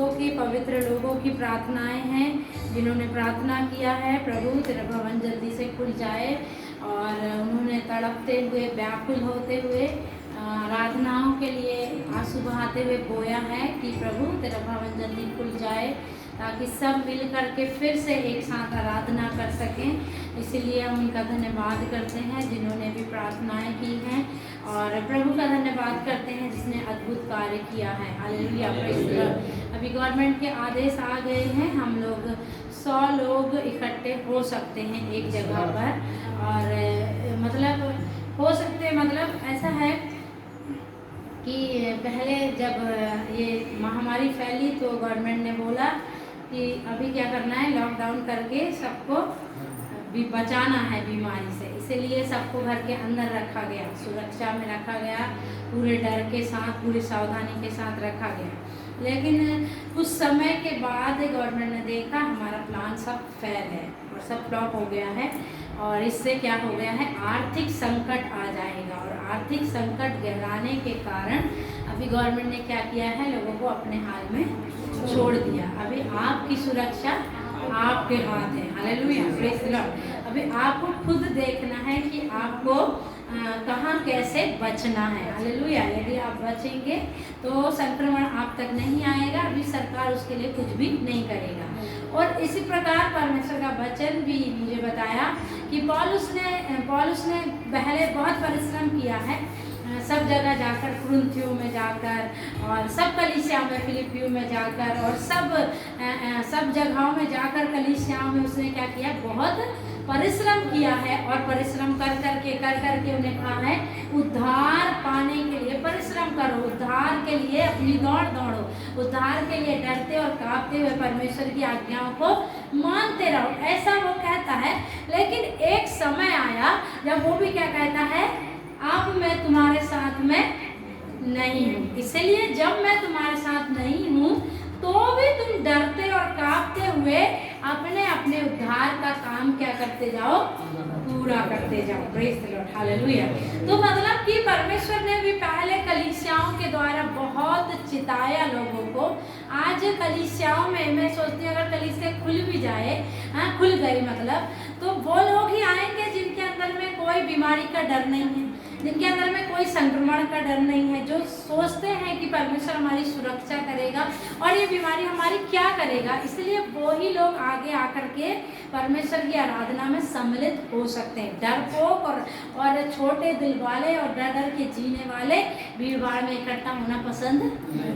लोगों की, पवित्र लोगों की प्रार्थनाएं हैं जिन्होंने प्रार्थना किया है, प्रभु तेरा भवन जल्दी से खुल जाए। और उन्होंने तड़पते हुए, व्याकुल होते हुए आराधनाओं के लिए आंसू बहाते हुए बोया है कि प्रभु तेरा भवन जल्दी खुल जाए, ताकि सब मिल कर के फिर से एक साथ आराधना कर सकें। इसीलिए हम उनका धन्यवाद करते हैं जिन्होंने भी प्रार्थनाएं की हैं, और प्रभु का धन्यवाद करते हैं जिसने अद्भुत कार्य किया है। Hallelujah, praise the Lord. अभी गवर्नमेंट के आदेश आ गए हैं, हम लोग 100 लोग इकट्ठे हो सकते हैं एक जगह पर, और मतलब हो सकते, मतलब ऐसा है कि पहले जब ये महामारी फैली तो गवर्नमेंट ने बोला कि अभी क्या करना है, लॉकडाउन करके सबको भी बचाना है बीमारी से। इसीलिए सबको घर के अंदर रखा गया, सुरक्षा में रखा गया, पूरे डर के साथ, पूरी सावधानी के साथ रखा गया। लेकिन कुछ समय के बाद गवर्नमेंट ने देखा हमारा प्लान सब फेल है और सब फ्लॉप हो गया है, और इससे क्या हो गया है, आर्थिक संकट आ जाएगा। और आर्थिक संकट गहराने के कारण अभी गवर्नमेंट ने क्या किया है, लोगों को अपने हाल में छोड़ दिया। अभी आपकी सुरक्षा आपके हाथ है। Hallelujah, praise the Lord. अभी आपको खुद देखना है कि आपको कहाँ कैसे बचना है। हालेलुया, यदि आप बचेंगे तो संक्रमण आप तक नहीं आएगा। अभी सरकार उसके लिए कुछ भी नहीं करेगा। और इसी प्रकार परमेश्वर का वचन भी मुझे बताया कि पौलुस ने पहले बहुत परिश्रम किया है, सब जगह जाकर, कुरिन्थियों में जाकर, और सब कलीसियाओं में, फिलिपियों में जाकर, और सब जगहों में जाकर कलीसियाओं में उसने क्या किया, बहुत परिश्रम किया है। और परिश्रम कर करके उन्हें कहा है, उद्धार पाने के लिए परिश्रम करो, उद्धार के लिए अपनी दौड़ दौड़ो, उद्धार के लिए डरते और कांपते हुए परमेश्वर की आज्ञाओं को मानते रहो, ऐसा वो कहता है। लेकिन एक समय आया जब वो भी क्या कहता है, अब मैं तुम्हारे साथ में नहीं हूँ। इसलिए जब मैं तुम्हारे साथ नहीं हूँ तो भी तुम डरते और कांपते हुए अपने अपने उद्धार का काम क्या करते जाओ, पूरा करते जाओ। Praise the Lord, hallelujah. तो मतलब कि परमेश्वर ने भी पहले कलीसियाओं के द्वारा बहुत चिताया लोगों को। आज कलीसियाओं में मैं सोचती हूँ अगर कलीसिया खुल भी जाए, खुल गई मतलब, तो वो लोग ही आएंगे जिनके अंदर में कोई बीमारी का डर नहीं है, जिनके अंदर में कोई संक्रमण का डर नहीं है, जो सोचते हैं कि परमेश्वर हमारी सुरक्षा करेगा और ये बीमारी हमारी क्या करेगा। इसलिए वो ही लोग आगे आकर के परमेश्वर की आराधना में सम्मिलित हो सकते हैं। डरपोक और छोटे दिल वाले और डर डर के जीने वाले भीड़ भाड़ में इकट्ठा होना पसंद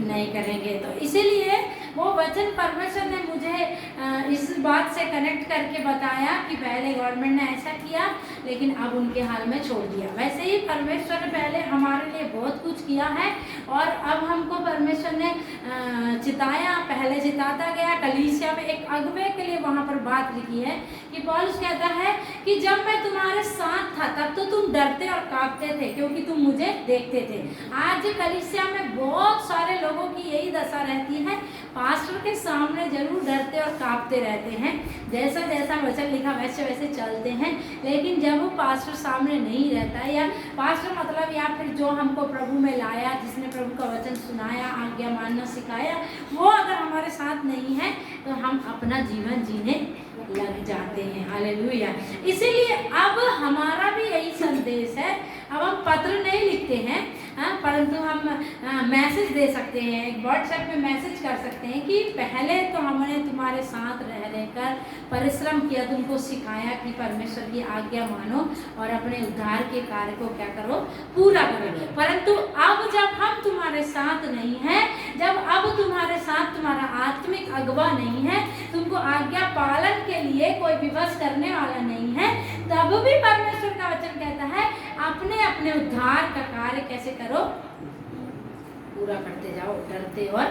नहीं करेंगे। तो इसीलिए वो वचन परमेश्वर ने मुझे इस बात से कनेक्ट करके बताया कि पहले गवर्नमेंट ने ऐसा किया, लेकिन अब उनके हाल में छोड़ दिया। वैसे ही परमेश्वर ने पहले हमारे लिए बहुत कुछ किया है, और अब हमको परमेश्वर ने चिताया, पहले चिताता गया। कलीसिया में एक अगुवे के लिए वहाँ पर बात लिखी है कि पौलुस कहता है कि जब मैं तुम्हारे साथ था तब तो तुम डरते और कांपते थे, क्योंकि तुम मुझे देखते थे। आज कलीसिया में बहुत सारे लोगों की यही दशा रहती है, पास्टर के सामने जरूर डरते और कांपते रहते हैं, जैसा जैसा वचन लिखा वैसे वैसे चलते हैं, लेकिन जब वो पास्टर सामने नहीं रहता है, या पास्टर मतलब या फिर जो हमको प्रभु में लाया, जिसने प्रभु का वचन सुनाया, आज्ञा मानना सिखाया, वो अगर हमारे साथ नहीं है तो हम अपना जीवन जीने लग जाते हैं। हालेलुया। इसीलिए अब हमारा भी यही संदेश है। अब हम पत्र नहीं लिखते हैं, परंतु हम मैसेज दे सकते हैं, एक व्हाट्सएप में मैसेज कर सकते हैं कि पहले तो हमने तुम्हारे साथ रह रहकर परिश्रम किया, तुमको सिखाया कि परमेश्वर की आज्ञा मानो और अपने उद्धार के कार्य को क्या करो, पूरा करो। परंतु अब जब हम तुम्हारे साथ नहीं हैं, जब अब तुम्हारे साथ तुम्हारा आत्मिक अगुवा नहीं है, तुमको आज्ञा पालन के लिए कोई विवश करने वाला नहीं है, तब भी परमेश्वर का वचन कहता है अपने अपने उद्धार का कार्य कैसे करो, पूरा करते जाओ, डरते और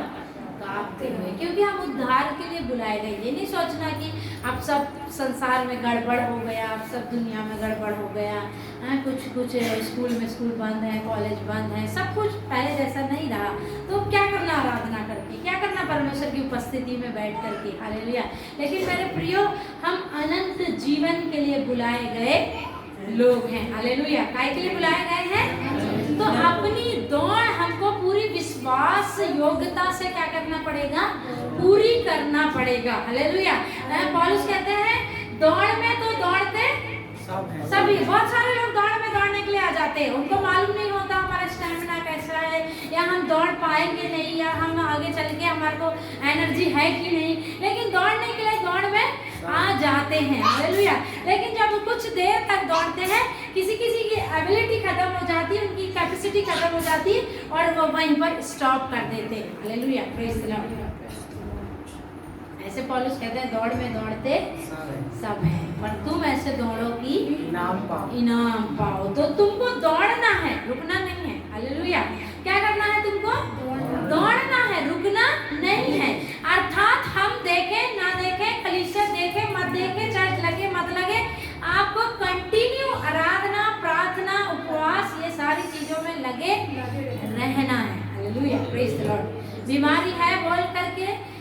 कांपते हुए, क्योंकि हम उद्धार के लिए बुलाए गए। ये नहीं सोचना कि अब सब संसार में गड़बड़ हो गया, अब सब दुनिया में गड़बड़ हो गया, कुछ स्कूल में स्कूल बंद है, कॉलेज बंद है, सब कुछ पहले जैसा नहीं रहा, तो क्या करना आराधना करके, क्या करना परमेश्वर की उपस्थिति में बैठ करके। हालेलुया। लेकिन मेरे प्रियो, हम अनंत जीवन के लिए बुलाए गए लोग हैं। हालेलुया। काय के लिए बुलाए गए हैं? तो अपनी दौड़ हमको पूरी विश्वास योग्यता से क्या करना पड़ेगा, पूरी करना पड़ेगा। हालेलुया। पौलुस कहते हैं दौड़ में तो दौड़ते सभी। बहुत सारे लोग दौड़ में दौड़ने के लिए आ जाते हैं, उनको मालूम नहीं होता हमारा स्टैमिना कैसा है, या हम दौड़ पाएंगे नहीं, या हम आगे चल के हमारे को एनर्जी है कि नहीं, लेकिन दौड़ने के लिए दौड़ में आ जाते हैं। हालेलुया। लेकिन जब कुछ देर तक दौड़ते हैं, किसी किसी की एबिलिटी खत्म हो जाती है, उनकी कैपेसिटी खत्म हो जाती है और वो वहीं पर स्टॉप कर देते हैं। Hallelujah, praise the Lord. ऐसे पौलुस कहते हैं दौड़ में दौड़ते सब हैं, पर तुम ऐसे दौड़ो कि इनाम पाओ। तो तुमको दौड़ना है, रुकना नहीं है। हालेलुया। क्या करना है तुमको? दौड़ना है, रुकना नहीं है। अर्थात हम देखें ना देखें, कलीसिया देखे मत देखे, चर्च लगे मत लगे, आपको कंटिन्यू आराधना, प्रार्थना, उपवास, ये सारी चीजों में लगे रहना है। Hallelujah, praise the Lord. बीमारी है बोल करके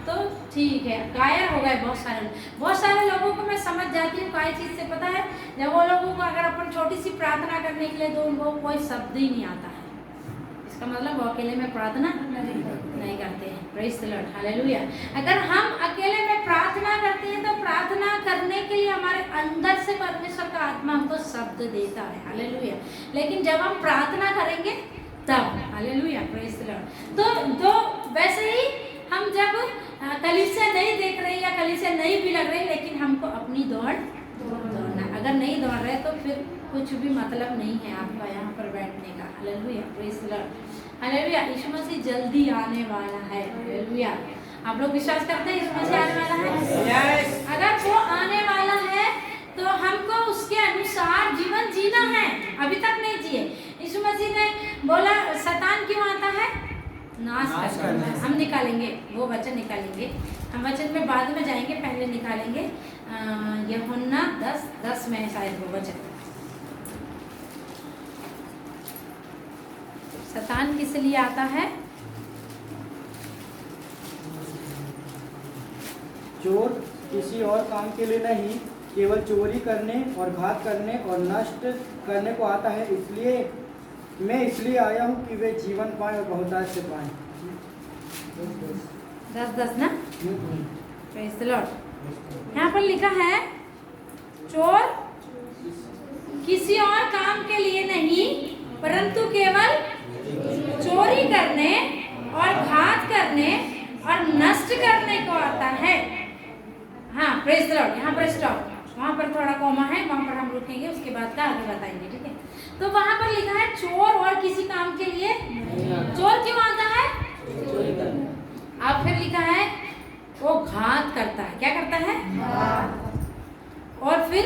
तो ठीक है, कायर हो गए बहुत सारे लोगों को मैं समझ जाती हूँ काय चीज़ से, पता है, जब वो लोगों को अगर अपन छोटी सी प्रार्थना करने के लिए तो उनको कोई शब्द ही नहीं आता है, इसका मतलब वो अकेले में प्रार्थना नहीं करते हैं। Praise the Lord. हालेलुया। अगर हम अकेले में प्रार्थना करते हैं तो प्रार्थना करने के लिए हमारे अंदर से परमेश्वर का आत्मा हमको शब्द देता है। हालेलुया। लेकिन जब हम प्रार्थना करेंगे तब, हालेलुया, प्रेज द लॉर्ड। तो वैसे ही हम जब कलीसिया नहीं देख रहे या कलीसिया नहीं भी लग रही, लेकिन हमको अपनी दौड़ना, अगर नहीं दौड़ रहे तो फिर कुछ भी मतलब नहीं है आपका यहाँ पर बैठने का। Hallelujah, praise the Lord. Hallelujah. Yeshu Masih जल्दी आने वाला है। हालेलुया। आप लोग विश्वास करते हैं यीशु मसीह आने वाला है? अगर वो आने वाला है तो हमको उसके अनुसार जीवन जीना है। अभी तक नहीं जिए। यीशु मसीह ने बोला शैतान क्यों आता है? नाश करना। हम निकालेंगे, वो वचन निकालेंगे, हम वचन में बाद में जाएंगे, पहले निकालेंगे। यूहन्ना 10:10 में शायद वो वचन। शैतान किस लिए आता है? चोर किसी और काम के लिए नहीं, केवल चोरी करने और घात करने और नष्ट करने को आता है। मैं इसलिए आया हूँ कि वे जीवन पाएं और बहुतायत से पाएं। 10:10 ना? Praise the Lord. यहाँ पर लिखा है चोर किसी और काम के लिए नहीं, परंतु केवल चोरी करने और घात करने और नष्ट करने को आता है। हाँ, प्रेज द लॉर्ड। यहाँ पर स्टॉप, वहाँ पर थोड़ा कॉमा है, वहाँ पर हम रुकेंगे, उसके बाद का आगे बताएंगे, ठीक है। तो वहाँ पर लिखा है चोर और किसी काम के लिए। चोर क्यों आता है? अब फिर लिखा है वो घात करता है। क्या करता है? और फिर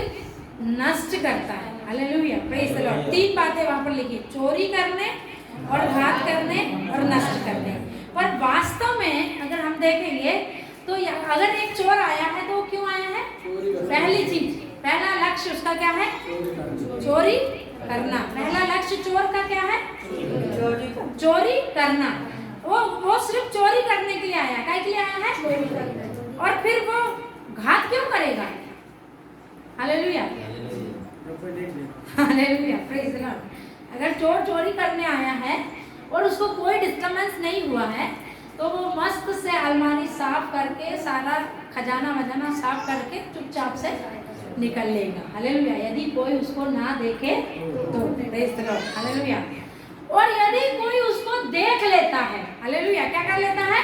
नष्ट करता है। Hallelujah, praise the Lord. 3 बातें वहाँ पर लिखी, चोरी करने और घात करने और नष्ट करने। पर वास्तव में अगर हम देखेंगे तो अगर एक चोर आया है तो क्यों आया है? पहली चीज, पहला लक्ष्य उसका क्या है? चोरी करना। पहला लक्ष्य चोर का क्या है? चोरी करना। वो सिर्फ चोरी करने के लिए आया। क्या के लिए आया है? और फिर वो घात क्यों करेगा? Hallelujah, hallelujah, praise the Lord. अगर चोर चोरी करने आया है और उसको कोई डिस्टर्बेंस नहीं हुआ है तो वो मस्त से अलमारी साफ करके, सारा खजाना वजाना साफ करके चुपचाप से निकल लेगा। हालेलुया। यदि कोई उसको ना देखे तो, प्रेज द लॉर्ड, हालेलुया। और यदि कोई उसको देख लेता है, हालेलुया, क्या कर लेता है?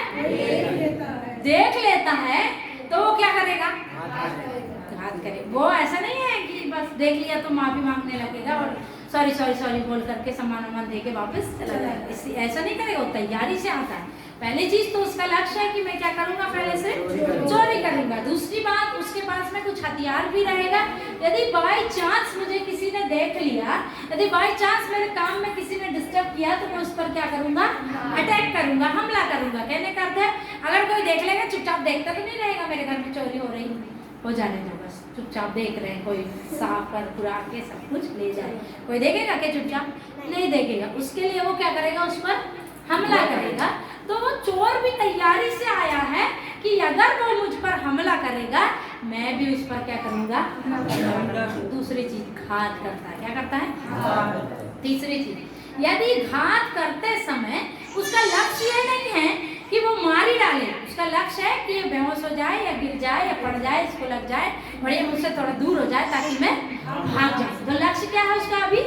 देख लेता है तो वो क्या करेगा? घात करे। वो ऐसा नहीं है कि बस देख लिया तो माफी मांगने लगेगा और सॉरी बोल करके सामान दे के वापस चला जाएगा। ऐसा नहीं करेगा, वो तैयारी से आता है। पहली चीज तो उसका लक्ष्य है कि मैं क्या करूंगा? पहले से चोरी करूंगा। दूसरी बात, उसके पास में कुछ हथियार भी रहेगा। यदि बाई चांस मुझे किसी ने देख लिया, यदि बाई चांस मेरे काम में किसी ने डिस्टर्ब किया तो मैं उस पर क्या करूंगा? अटैक करूंगा, हमला करूंगा। कहने का अर्थ है अगर कोई देख लेगा, चुपचाप देखता तो नहीं रहेगा मेरे घर में चोरी हो रही, हो जाने दो, बस चुपचाप देख रहे हैं, कोई साफ कर पुरा के सब कुछ ले जाए। कोई देखेगा क्या? चुपचाप नहीं देखेगा। उसके लिए वो क्या करेगा? उस पर हमला करेगा। तो वो चोर भी तैयारी से आया है कि अगर वो मुझ पर हमला करेगा मैं भी उस पर क्या करूंगा? दूसरी चीज, घात करता है। क्या करता है? तीसरी चीज, यदि घात करते समय उसका लक्ष्य ये नहीं है कि वो मार ही डाले, उसका लक्ष्य है कि ये बेहोश हो जाए या गिर जाए या पड़ जाए, इसको लग जाए, बढ़िया मुझसे थोड़ा दूर हो जाए ताकि मैं भाग जाऊं। तो लक्ष्य क्या है उसका अभी?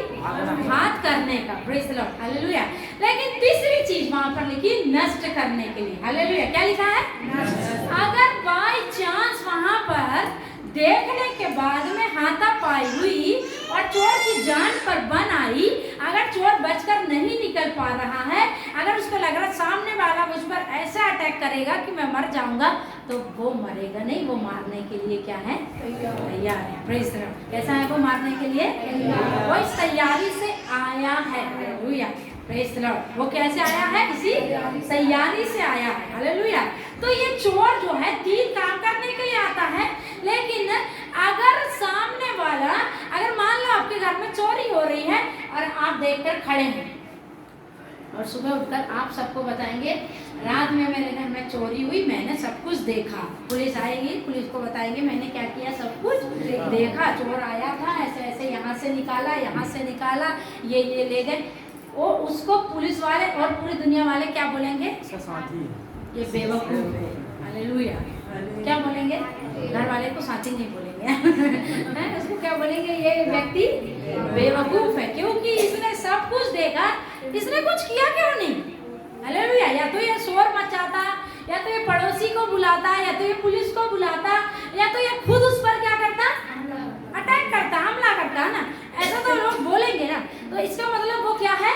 घात करने का। Praise the Lord, hallelujah. लेकिन तीसरी चीज वहां पर लिखी नष्ट करने के लिए। हालेलुया, क्या लिखा है? अगर बाय चांस वहां पर देखने के बाद में हाथापाई हुई और चोर की जान पर बन आई, अगर चोर बचकर नहीं निकल पा रहा है, अगर उसको लग रहा सामने वाला मुझ पर ऐसा अटैक करेगा कि मैं मर जाऊंगा, तो वो मरेगा नहीं, वो मारने के लिए क्या है? तैयार है। Praise the Lord. कैसा है वो मारने के लिए? वो इस तैयारी से आया है। Hallelujah, praise the Lord. वो कैसे आया है? इसी तैयारी से आया है। हालेलुया। तो ये चोर जो है तीन काम करने के लिए आता है, लेकिन अगर सामने वाला, अगर मान लो आपके घर में चोरी हो रही है और आप देखकर खड़े हैं और सुबह उठकर आप सबको बताएंगे रात में मेरे घर में चोरी हुई, मैंने सब कुछ देखा, पुलिस आएगी, पुलिस को बताएंगे मैंने क्या किया, सब कुछ देखा, चोर आया था, ऐसे ऐसे यहाँ से निकाला, यहाँ से निकाला, ये ले गए। वो उसको पुलिस वाले और पूरी दुनिया वाले क्या बोलेंगे? साथी, ये बेवकूफ है। हालेलुया। क्या बोलेंगे? घर वाले को साथी नहीं बोलेंगे उसको क्या बोलेंगे? ये व्यक्ति बेवकूफ है, क्योंकि इसने सब कुछ देखा, इसने कुछ किया क्यों नहीं? हालेलुया। या तो ये शोर मचाता, या तो ये पड़ोसी को बुलाता, या तो ये पुलिस को बुलाता, या तो ये खुद उस पर क्या करता? अटैक करता, हमला करता ना। ऐसा तो लोग बोलेंगे ना। तो इसका मतलब वो क्या है?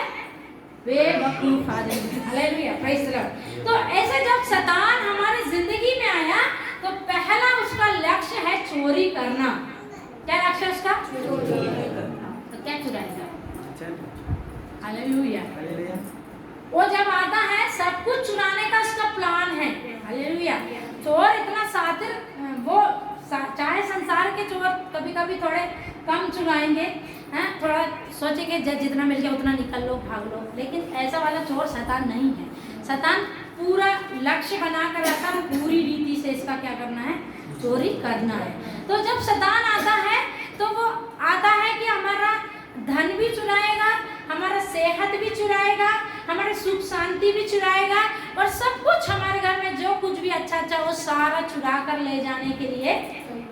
बेवकूफ आदमी। Hallelujah, praise the Lord. तो ऐसे जब शैतान हमारी जिंदगी में आया तो पहला उसका लक्ष्य है चोरी करना। क्या लक्ष्य है उसका? तो क्या चुराएगा? हालेलुया। वो जब आता है सब कुछ चुराने का उसका प्लान है। हालेलुया। चोर इतना शातिर, वो चाहे संसार के चोर कभी कभी थोड़े कम चुराएंगे, हैं, थोड़ा सोचेंगे जितना मिल गया उतना निकल लो, भाग लो, लेकिन ऐसा वाला चोर शैतान नहीं है। शैतान पूरा लक्ष्य बना कर रखा है, पूरी रीति से इसका क्या करना है? चोरी करना है। तो जब शैतान आता है तो वो आता है कि हमारा धन भी चुराएगा, हमारा सेहत भी चुराएगा, हमारे सुख शांति भी चुराएगा, और सब कुछ हमारे घर में जो कुछ भी अच्छा अच्छा वो सारा चुरा कर ले जाने के लिए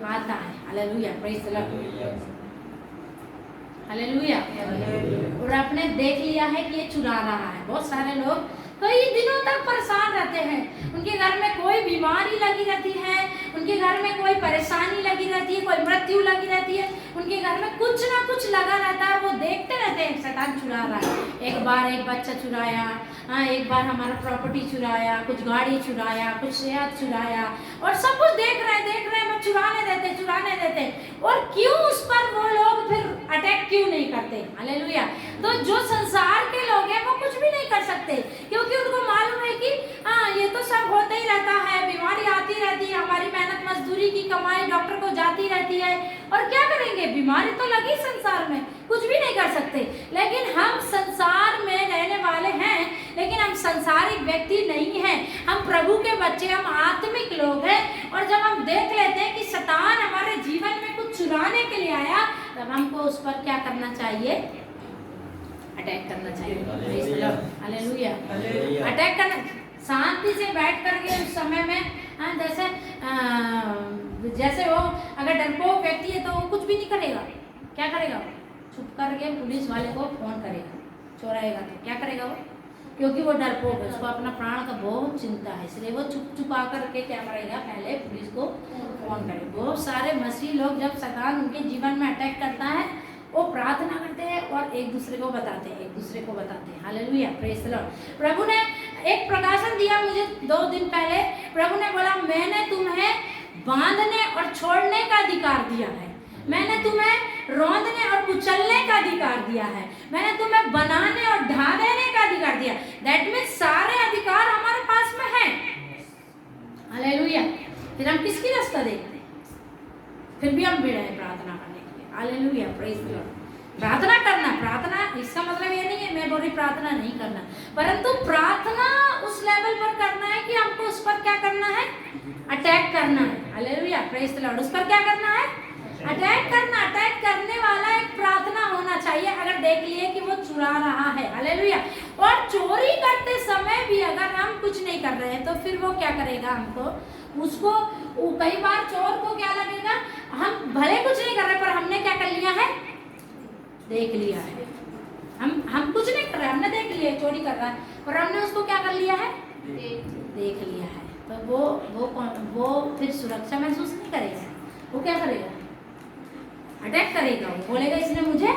आता है। Hallelujah, praise the Lord, hallelujah. और आपने देख लिया है कि ये चुरा रहा है। बहुत सारे लोग कई दिनों तक परेशान रहते हैं, उनके घर में कोई बीमारी लगी रहती है, उनके घर में कोई परेशानी लगी रहती है, कोई मृत्यु लगी रहती है, उनके घर में कुछ ना कुछ लगा रहता है, वो देखते रहते हैं शैतान चुरा रहा है। एक बार एक बच्चा चुराया, हाँ, एक बार हमारा प्रॉपर्टी चुराया, कुछ गाड़ी चुराया, कुछ सेहत चुराया, और सब कुछ देख रहे हैं, मैं चुराने देते। और क्यों उस पर वो लोग फिर अटैक क्यों नहीं करते? हालेलुया। तो जो संसार के लोग हैं वो कुछ भी नहीं कर सकते, क्योंकि उनको मालूम है कि हाँ, ये तो सब होता ही रहता है, बीमारी आती रहती है, हमारी मेहनत मजदूरी की कमाई डॉक्टर को जाती रहती है, और क्या करेंगे? बीमारी तो लगी संसार में, कुछ भी नहीं कर सकते। लेकिन हम संसार में रहने वाले हैं, लेकिन हम संसारिक व्यक्ति नहीं हैं, हम प्रभु के बच्चे, हम आत्मिक लोग हैं। और जब हम देख लेते हैं कि शैतान हमारे जीवन में कुछ चुराने के लिए आया, तब हमको उस पर क्या करना चाहिए? अटैक करना चाहिए। हालेलुया। अटैक करना, शांति से बैठ करके उस समय में, हाँ, जैसे वो अगर डरपोक व्यक्ति है तो वो कुछ भी नहीं करेगा। क्या करेगा? चुप करके पुलिस वाले को फोन करेगा, चोराएगा तो क्या करेगा वो? क्योंकि वो डरपोक है, उसको अपना प्राण का बहुत चिंता है, इसलिए वो चुपा करके क्या करेगा? पहले पुलिस को फोन करेगा। बहुत सारे मसीह लोग जब शैतान उनके जीवन में अटैक करता है, वो प्रार्थना करते हैं और एक दूसरे को बताते हैं। Hallelujah, praise the Lord. प्रभु ने एक प्रकाशन दिया मुझे 2 दिन पहले। प्रभु ने बोला, मैंने तुम्हें बांधने और छोड़ने का अधिकार दिया है, मैंने तुम्हें रौंदने और कुचलने का अधिकार दिया है, मैंने तुम्हें बनाने और ढा देने का अधिकार दिया। दैट मीन्स सारे अधिकार हमारे पास में है। हालेलुया। फिर हम किसकी रास्ता देखते हैं? फिर भी हम भिड़े हैं प्रार्थना करने के लिए। Hallelujah, praise the Lord. प्रार्थना करना, प्रार्थना इसका मतलब ये नहीं है मैं बोल रही प्रार्थना नहीं करना, परंतु प्रार्थना उस लेवल पर करना है कि हमको उस पर क्या करना है? अटैक करना है। Hallelujah, praise the Lord. उस पर क्या करना है? अटैक करने वाला एक प्रार्थना होना चाहिए। अगर देख लिए कि वो चुरा रहा है, हालेलुया, और चोरी करते समय भी अगर हम कुछ नहीं कर रहे हैं तो फिर वो क्या करेगा, हमको उसको कई बार चोर को क्या लगेगा, हम भले कुछ नहीं कर रहे पर हमने क्या कर लिया है, देख लिया है। हम कुछ नहीं कर रहे, हमने देख लिया चोरी कर रहा है, पर हमने उसको क्या कर लिया है, देख लिया है। तो वो फिर सुरक्षा महसूस नहीं करेगा, वो क्या करेगा, अटैक करेगा। वो बोलेगा इसने मुझे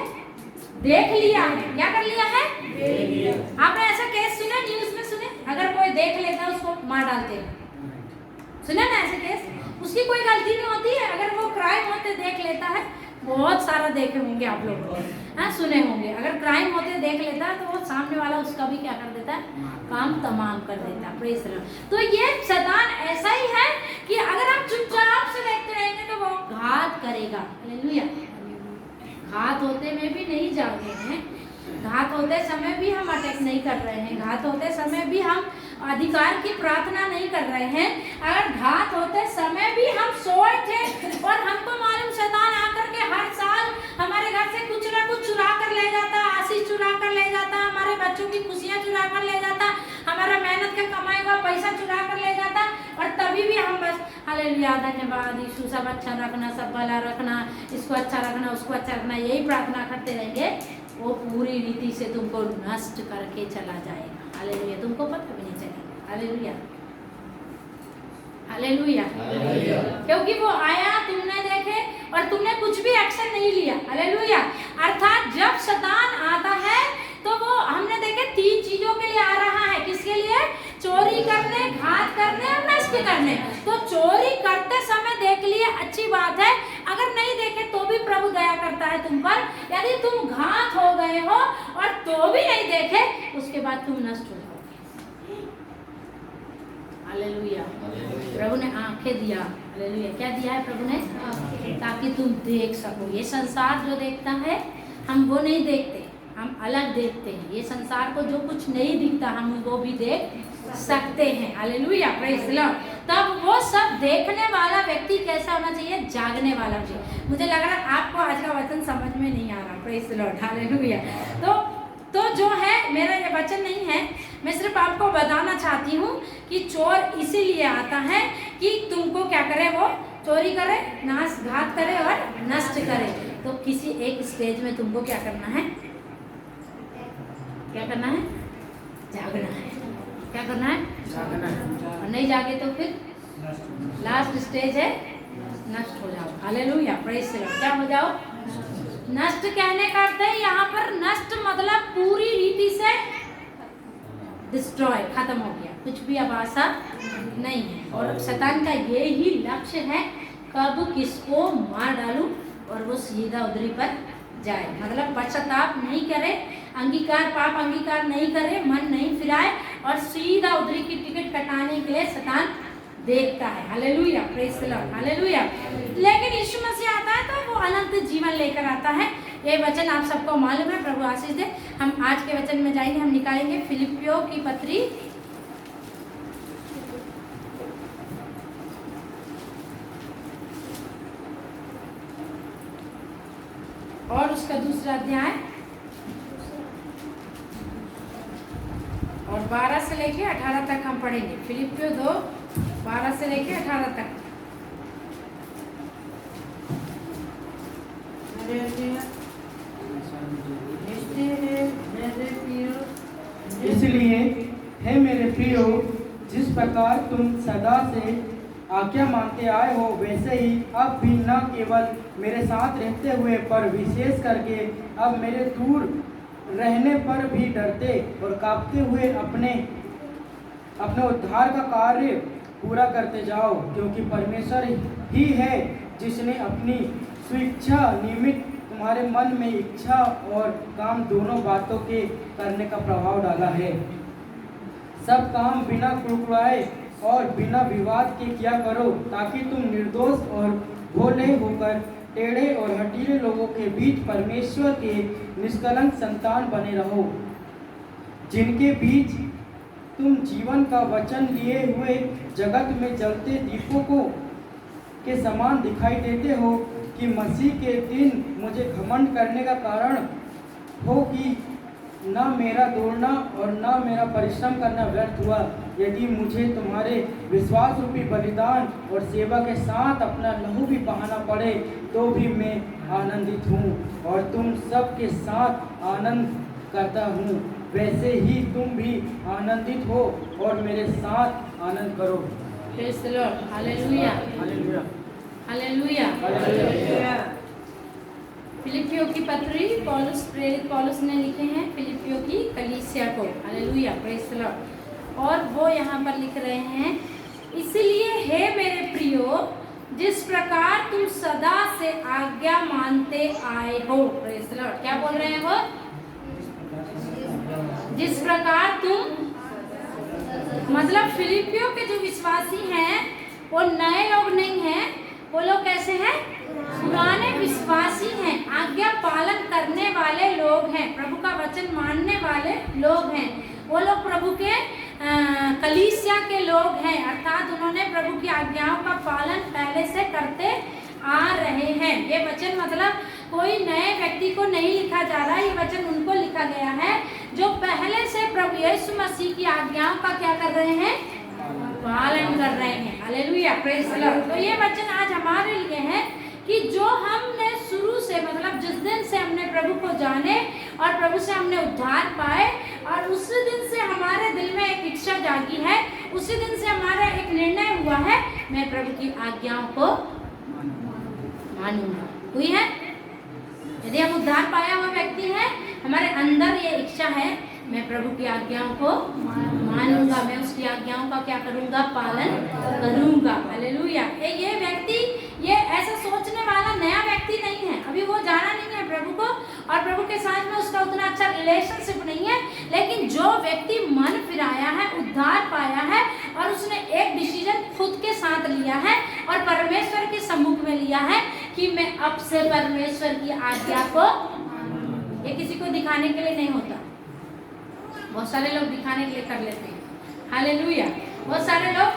देख लिया है। क्या कर लिया है, देख लिया। आपने ऐसा केस सुना, न्यूज में सुने, अगर कोई देख लेता है उसको मार डालते हैं, सुना ना ऐसे केस? उसकी कोई गलती नहीं होती है, अगर वो क्राइम होते देख लेता है, बहुत सारा देखे होंगे आप लोग, हाँ सुने होंगे। अगर क्राइम होते देख लेता है तो वो सामने वाला उसका भी क्या कर देता है, काम तमाम कर देता है। Praise the Lord. तो ये शैतान ऐसा ही है कि अगर आप चुपचाप से देखते रहेंगे तो वो घात करेगा। हालेलुया। घात होते में भी नहीं जागे हैं, घात होते समय भी हम अटैक नहीं कर रहे हैं, घात होते समय भी हम अधिकार की प्रार्थना नहीं कर रहे हैं। अगर घात होते समय भी हम सोए थे और हमको मालूम शैतान आकर के हर साल हमारे घर से कुछ ना कुछ चुरा कर ले जाता, आशीष चुरा कर ले जाता, हमारे बच्चों की खुशियां चुरा कर ले जाता, हमारा मेहनत का कमाया हुआ पैसा चुरा कर ले जाता, और तभी भी हम बस हालेलुया धन्यवाद यीशु, सब अच्छा रखना, सब भला रखना, इसको अच्छा रखना, उसको अच्छा रखना, यही प्रार्थना करते रहेंगे। वो पूरी रीति से तुमको नष्ट करके चला जाएगा। हालेलुया। तुमको पता भी नहीं चलेगा। Hallelujah, hallelujah. क्योंकि वो आया, तुमने देखे और तुमने कुछ भी एक्शन नहीं लिया। हालेलुया। अर्थात जब शैतान आता है तो वो हमने देखे 3 चीजों के लिए आ रहा है। किसके लिए? चोरी करने, घात करने और नष्ट करने। तो चोरी करते समय देख लिए, अच्छी बात है। अगर नहीं देखे तो भी प्रभु दया करता है तुम पर। यदि तुम घात हो गए हो और तो भी नहीं देखे, उसके बाद तुम नष्ट हो जाओगे। हालेलुया। प्रभु ने आंखें दिया। हालेलुया। क्या दिया है प्रभु ने? ताकि तुम देख सको। ये संसार जो देखता है, हम वो नहीं देखते, हम अलग देखते हैं। ये संसार को जो कुछ नहीं दिखता हम वो भी देख सकते हैं। Hallelujah, praise the Lord. तब वो सब देखने वाला व्यक्ति कैसा होना चाहिए? जागने वाला चाहिए। मुझे लग रहा है आपको आज का वचन समझ में नहीं आ रहा। Praise the Lord, hallelujah. तो जो है, मेरा ये वचन नहीं है, मैं सिर्फ आपको बताना चाहती हूँ कि चोर इसीलिए आता है कि तुमको क्या करे, वो चोरी करे, नाश घात करे और नष्ट करे। तो किसी एक स्टेज में तुमको क्या करना है? क्या करना है? जागना है। क्या करना है? जागना है। और नहीं जागे तो फिर लास्ट स्टेज है, नष्ट हो जाओ। Hallelujah, praise the Lord. क्या हो जाओ? नष्ट कहने का अर्थ है यहाँ पर नष्ट मतलब पूरी रीति से डिस्ट्रॉय, खत्म हो गया, कुछ भी अब आशा नहीं है। और शैतान का ये ही लक्ष्य है, कब किसको मार डालूं और वो सीधा उधरी पर जाए। मतलब पश्चाताप नहीं करे, अंगीकार, पाप अंगीकार नहीं करे, मन नहीं फिराए और सीधा उधरी की टिकट कटाने के लिए शैतान देखता है। Hallelujah, praise the Lord, hallelujah. लेकिन यीशु मसीह आता है तो वो अनंत जीवन लेकर आता है। ये वचन आप सबको मालूम है। प्रभु आशीष दे। हम आज के वचन में जाएंगे, हम निकालेंगे फिलिपियों की पत्री और उसका दूसरा अध्याय और 12 से लेके 18 तक हम पढ़ेंगे। फिलिपियों 2 12 से लेके 18 तक। इसलिए हे मेरे प्रियो, जिस प्रकार तुम सदा से आज्ञा मानते आए हो, वैसे ही अब भी न केवल मेरे साथ रहते हुए पर विशेष करके अब मेरे दूर रहने पर भी डरते और कांपते हुए अपने उद्धार का कार्य पूरा करते जाओ, क्योंकि परमेश्वर ही है जिसने अपनी स्वेच्छा निमित्त तुम्हारे मन में इच्छा और काम दोनों बातों के करने का प्रभाव डाला है। सब काम बिना कुड़कुड़ाए और बिना विवाद के किया करो, ताकि तुम निर्दोष और भोले होकर टेढ़े और हठीले लोगों के बीच परमेश्वर के निष्कलंक संतान बने रहो, जिनके बीच तुम जीवन का वचन लिए हुए जगत में जलते दीपों को के समान दिखाई देते हो कि मसीह के दिन मुझे घमंड करने का कारण हो कि ना मेरा दौड़ना और ना मेरा परिश्रम करना व्यर्थ हुआ। यदि मुझे तुम्हारे विश्वास रूपी बलिदान और सेवा के साथ अपना लहू भी बहाना पड़े तो भी मैं आनंदित हूँ और तुम सब के साथ आनंद करता हूँ। वैसे ही तुम भी आनंदित हो और मेरे साथ आनंद करो। Praise the Lord. Hallelujah. Hallelujah. Hallelujah. Hallelujah. फिलिपियों की पत्री पौलुस प्रेरित पौलुस ने लिखे हैं फिलिपियों की कलीसिया को। Hallelujah, praise the Lord. और वो यहाँ पर लिख रहे हैं, इसलिए हे मेरे प्रियो, जिस प्रकार तुम सदा से आज्ञा मानते आए हो। Praise the Lord. क्या बोल रहे हैं वो? जिस प्रकार तुम, मतलब फिलिपियों के जो विश्वासी हैं वो नए लोग नहीं हैं, वो लोग कैसे हैं? पुराने विश्वासी हैं, आज्ञा पालन करने वाले लोग हैं, प्रभु का वचन मानने वाले लोग हैं। वो लोग प्रभु के कलीसिया के लोग हैं, अर्थात उन्होंने प्रभु की आज्ञाओं का पालन पहले से करते आ रहे हैं। ये वचन मतलब कोई नए व्यक्ति को नहीं लिखा जा रहा है, ये वचन उनको लिखा गया है जो पहले से प्रभु यीशु मसीह की आज्ञाओं का क्या कर रहे हैं? पालन कर रहे हैं। Hallelujah, praise the Lord. तो ये वचन आज हमारे लिए है कि जो हमने शुरू से, मतलब जिस दिन से हमने प्रभु को जाने और प्रभु से हमने उद्धार पाए और उसी दिन से हमारे दिल में एक इच्छा जागी है, उसी दिन से हमारा एक निर्णय हुआ है, मैं प्रभु की आज्ञाओं को मानूंगा। हुई है? यदि हम उद्धार पाया हुआ व्यक्ति है, हमारे अंदर ये इच्छा है, मैं प्रभु की आज्ञाओं को मानूंगा, मैं उसकी आज्ञाओं का क्या करूंगा? पालन करूंगा। हालेलुया। ये व्यक्ति, ये ऐसा सोचने वाला नया व्यक्ति नहीं है, अभी वो जाना नहीं है प्रभु को और प्रभु के साथ में उसका उतना अच्छा रिलेशनशिप नहीं है, लेकिन जो व्यक्ति मन फिराया है, उद्धार पाया है और उसने एक डिसीजन खुद के साथ लिया है और परमेश्वर के सम्मुख में लिया है कि मैं अब से परमेश्वर की आज्ञा को, ये किसी को दिखाने के लिए नहीं होता, बहुत सारे लोग दिखाने के लिए कर लेते हैं। हालेलुया। बहुत सारे लोग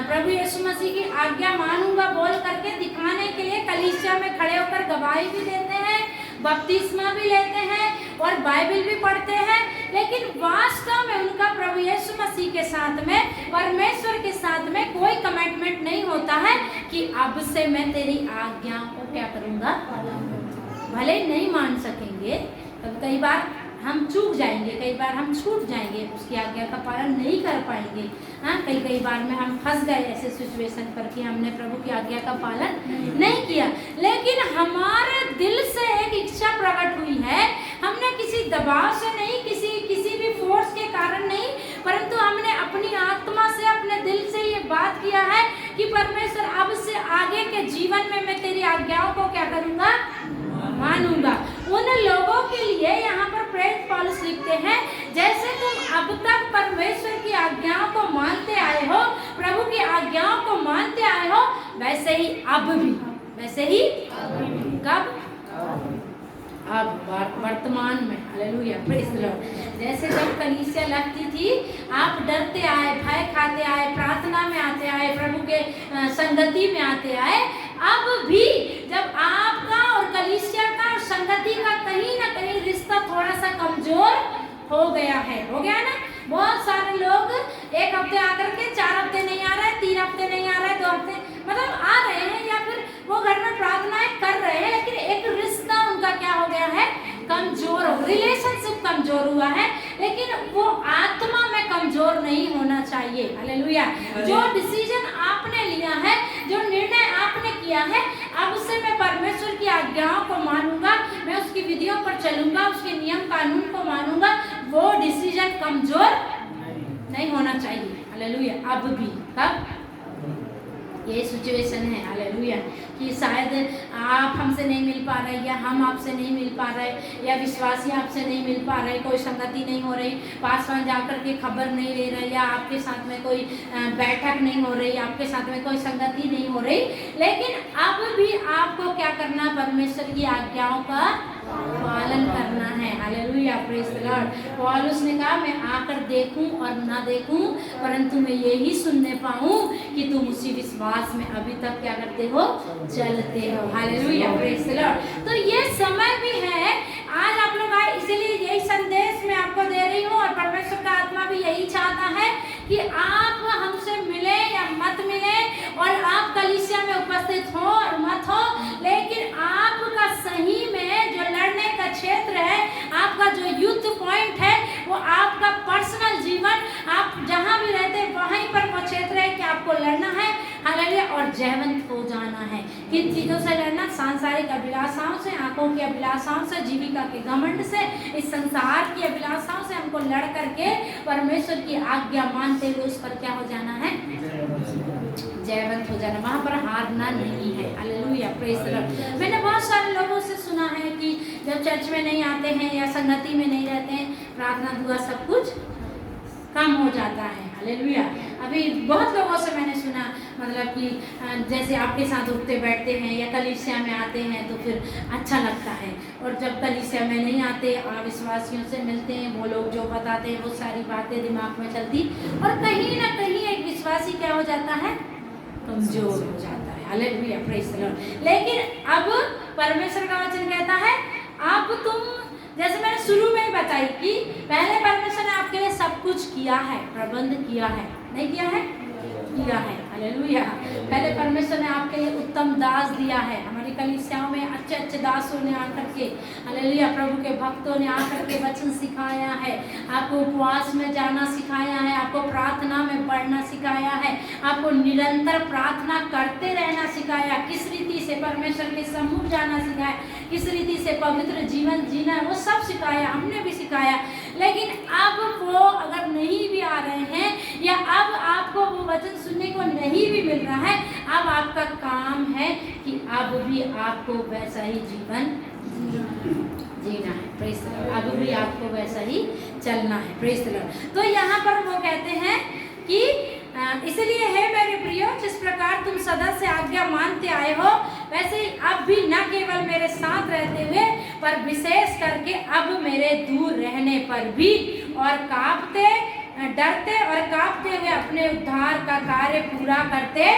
प्रभु यीशु मसीह की आज्ञा मानूंगा बोल करके दिखाने के लिए कलीसिया में खड़े होकर गवाही भी देते हैं, बपतिस्मा भी लेते हैं और बाइबल भी पढ़ते हैं, लेकिन वास्तव में उनका प्रभु यीशु मसीह के साथ में, परमेश्वर के साथ में कोई कमिटमेंट नहीं होता है कि अब से मैं तेरी आज्ञा को क्या करूंगा? भले ही नहीं मान सकेंगे, तब कई बार हम चूक जाएंगे, कई बार हम छूट जाएंगे, उसकी आज्ञा का पालन नहीं कर पाएंगे। हाँ, कई बार में हम फंस गए ऐसे सिचुएशन पर कि हमने प्रभु की आज्ञा का पालन नहीं किया, लेकिन हमारे दिल से एक इच्छा प्रकट हुई है, हमने किसी दबाव से नहीं, किसी भी फोर्स के कारण नहीं, परंतु हमने अपनी आत्मा से, अपने दिल से ये बात किया है कि परमेश्वर अब से आगे के जीवन में मैं तेरी आज्ञाओं को क्या करूँगा? मानूंगा। उन लोगों के लिए यहाँ पर प्रेरित पौलुस लिखते हैं, जैसे तुम अब तक परमेश्वर की आज्ञाओं को मानते आए हो, प्रभु की आज्ञाओं को मानते आए हो, वैसे ही अब भी, वैसे ही कब? अब वर्तमान में। Hallelujah, praise the Lord. जैसे जब कलीसिया लगती थी, आप डरते आए, भय खाते आए, प्रार्थना में आते आए, प्रभु के संगति में आते आए, अब भी जब आपका और कलीसिया का और संगति का कहीं ना कहीं रिश्ता थोड़ा सा कमजोर हो गया है, हो गया ना? बहुत सारे लोग एक हफ्ते आकर के 4 हफ्ते नहीं आ रहे, 3 हफ्ते नहीं आ रहे, 2 हफ्ते मतलब आ रहे हैं, या फिर वो घर में प्रार्थनाएं कर रहे हैं, लेकिन एक रिश्ता उनका क्या हो गया है? कमजोर हो, रिलेशनशिप कमजोर हुआ है, लेकिन वो आत्मा में कमजोर नहीं होना चाहिए। हालेलुया। जो डिसीजन आपने लिया है, जो निर्णय आपने किया है, अब उससे मैं परमेश्वर की आज्ञाओं को मानूंगा, मैं उसकी विधियों पर चलूंगा, उसके नियम कानून को मानूंगा, वो डिसीजन कमजोर नहीं होना चाहिए। हालेलुया। अब भी कब? ये सिचुएशन है, हालेलुया, कि शायद आप हमसे नहीं मिल पा रहे, या हम आपसे नहीं मिल पा रहे, या विश्वासी आपसे नहीं मिल पा रहे, कोई संगति नहीं हो रही, पासवान जाकर के खबर नहीं ले रहे, या आपके साथ में कोई बैठक नहीं हो रही, आपके साथ में कोई संगति नहीं हो रही, लेकिन अब भी आपको क्या करना? परमेश्वर की आज्ञाओं का पालन करना है। Hallelujah, praise the Lord. पौलुस ने कहा, मैं आकर देखूं और ना देखूं, परंतु मैं यही सुनने पाऊं कि तुम उसी विश्वास में अभी तक क्या करते हो, चलते हो। Hallelujah, praise the Lord. तो ये समय भी है, आज आप लोग आए, इसीलिए यही संदेश मैं आपको दे रही हूँ, और परमेश्वर का आत्मा भी यही चाहता है कि आप हमसे मिले या मत मिले, और आप कलीसिया में उपस्थित हो और मत हो, लेकिन आपका सही में जो लड़ने का क्षेत्र है, आपका जो युद्ध पॉइंट है, वो आपका पर्सनल जीवन, आप जहाँ भी रहते हैं वहीं पर वो क्षेत्र है कि आपको लड़ना है। हालेलुया, और जयवंत हो जाना है। किन चीज़ों से लड़ना? सांसारिक अभिलाषाओं से, आंखों की अभिलाषाओं से, जीविका के घमंड से, इस संसार की अभिलाषाओं से हमको लड़ करके परमेश्वर की आज्ञा मानते हुए उस पर क्या हो जाना है, जयवंत हो जाना, वहाँ पर हारना नहीं है। Hallelujah, praise the Lord. मैंने बहुत सारे लोगों से सुना है कि जब चर्च में नहीं आते हैं या संगति में नहीं रहते हैं, प्रार्थना दुआ सब कुछ कम हो जाता है। हालेलुया। अभी बहुत लोगों से मैंने सुना, मतलब कि जैसे आपके साथ उठते बैठते हैं या कलीसिया में आते हैं तो फिर अच्छा लगता है, और जब कलीसिया में नहीं आते, विश्वासियों से मिलते हैं, वो लोग जो बताते हैं वो सारी बातें दिमाग में चलती, और कहीं ना कहीं एक विश्वासी क्या हो जाता है, कमजोर हो जाता है। Hallelujah, praise the Lord. लेकिन अब परमेश्वर का वचन कहता है, अब तुम, जैसे मैंने शुरू में ही बताई कि पहले परमेश्वर ने आपके लिए सब कुछ किया है, प्रबंध किया है, नहीं किया है, किया है। हालेलुया। पहले परमेश्वर ने आपके लिए उत्तम दास दिया है। हमारी कलीसियाओं में अच्छे अच्छे दासों ने आकर के, हालेलुया, प्रभु के भक्तों ने आकर के वचन सिखाया है, आपको उपवास में जाना सिखाया है, आपको प्रार्थना में पढ़ना सिखाया है, आपको निरंतर प्रार्थना करते रहना सिखाया, किस रीति से परमेश्वर के सम्मुख जाना सिखाया, किस रीति से पवित्र जीवन जीना, वो सब सिखाया, हमने भी सिखाया। लेकिन अब वो अगर नहीं भी आ रहे हैं, या अब आपको वो वचन सुनने को नहीं भी मिल रहा है, अब आपका काम है कि अब भी आपको वैसा ही जीवन जीना है। Praise the Lord. अब भी आपको वैसा ही चलना है। Praise the Lord. तो यहाँ पर वो कहते हैं कि इसलिए है मेरे प्रियो, जिस प्रकार तुम सदा से आज्ञा मानते आए हो, वैसे ही अब भी न केवल मेरे साथ रहते हुए, पर विशेष करके अब मेरे दूर रहने पर भी, और कांपते, डरते और कांपते हुए अपने उद्धार का कार्य पूरा करते।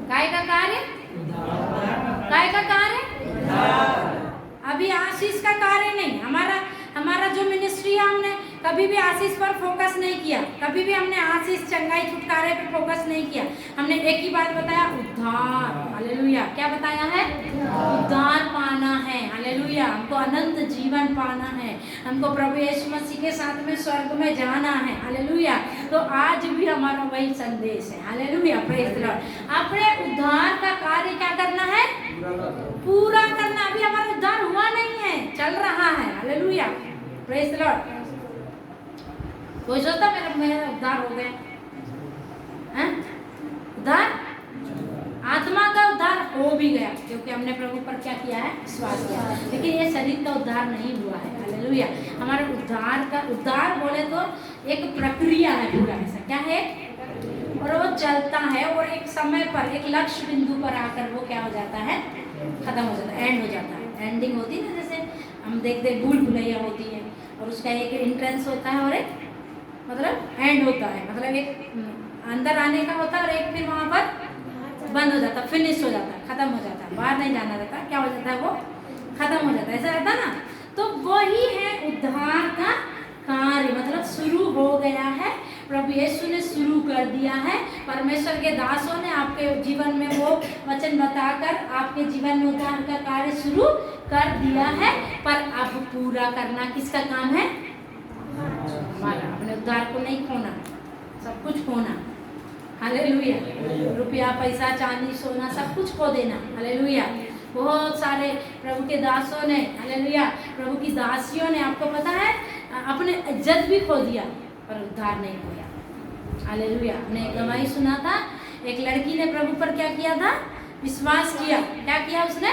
काय का कार्य? काय का कार्य? अभी आशीष का कार्य नहीं। हमारा जो मिनिस्ट्री है, हमने कभी भी आशीष पर फोकस नहीं किया, कभी भी हमने आशीष, चंगाई, छुटकारे पर फोकस नहीं किया। हमने एक ही बात बताया, उद्धार। हालेलुया। क्या बताया है? उद्धार पाना है। हालेलुया। हमको अनंत जीवन पाना है, हमको प्रभु यीशु मसीह के साथ में स्वर्ग में जाना है। हालेलुया। तो आज भी हमारा वही संदेश है। Hallelujah, praise the Lord. अपने उद्धार का कार्य क्या करना है? पूरा करना। अभी हमारा उद्धार हुआ नहीं है, चल रहा है। Hallelujah, praise the Lord. कोई सोचता मेरा उद्धार हो गया? उद्धार, आत्मा का उद्धार हो भी गया, क्योंकि हमने प्रभु पर क्या किया है? विश्वास किया। लेकिन ये शरीर का उद्धार नहीं हुआ है। हालेलुया। हमारे उद्धार बोले तो एक प्रक्रिया है पूरा, ऐसा क्या है, और वो चलता है, और एक समय पर, एक लक्ष्य बिंदु पर आकर वो क्या हो जाता है? खत्म हो जाता है, एंड हो जाता है। एंडिंग होती है ना, जैसे हम देखते भूल भुलैया होती है, और उसका एक एंट्रेंस होता है और एक मतलब एंड होता है, मतलब एक अंदर आने का होता है और एक फिर वहाँ पर बंद हो जाता है, फिनिश हो जाता है, खत्म हो जाता है, बाहर नहीं जाना रहता, क्या हो जाता है? वो खत्म हो जाता है, ऐसा रहता ना। तो वही है उद्धार का कार्य, मतलब शुरू हो गया है, प्रभु यीशु ने शुरू कर दिया है। परमेश्वर के दासों ने आपके जीवन में वो वचन बताकर आपके जीवन में उद्धार का कार्य शुरू कर दिया है, पर अब पूरा करना किसका काम है? हमारा। अपने उद्धार को नहीं खोना, सब कुछ खोना। हालेलुया। रुपया, पैसा, चांदी, सोना सब कुछ खो देना। हालेलुया। बहुत सारे प्रभु के दासों ने, हालेलुया, प्रभु की दासियों ने, आपको पता है, अपने इज्जत भी खो दिया पर उद्धार नहीं खोया। हालेलुया। हमने एक गवाही सुना था, एक लड़की ने प्रभु पर क्या किया था? विश्वास किया। क्या किया उसने?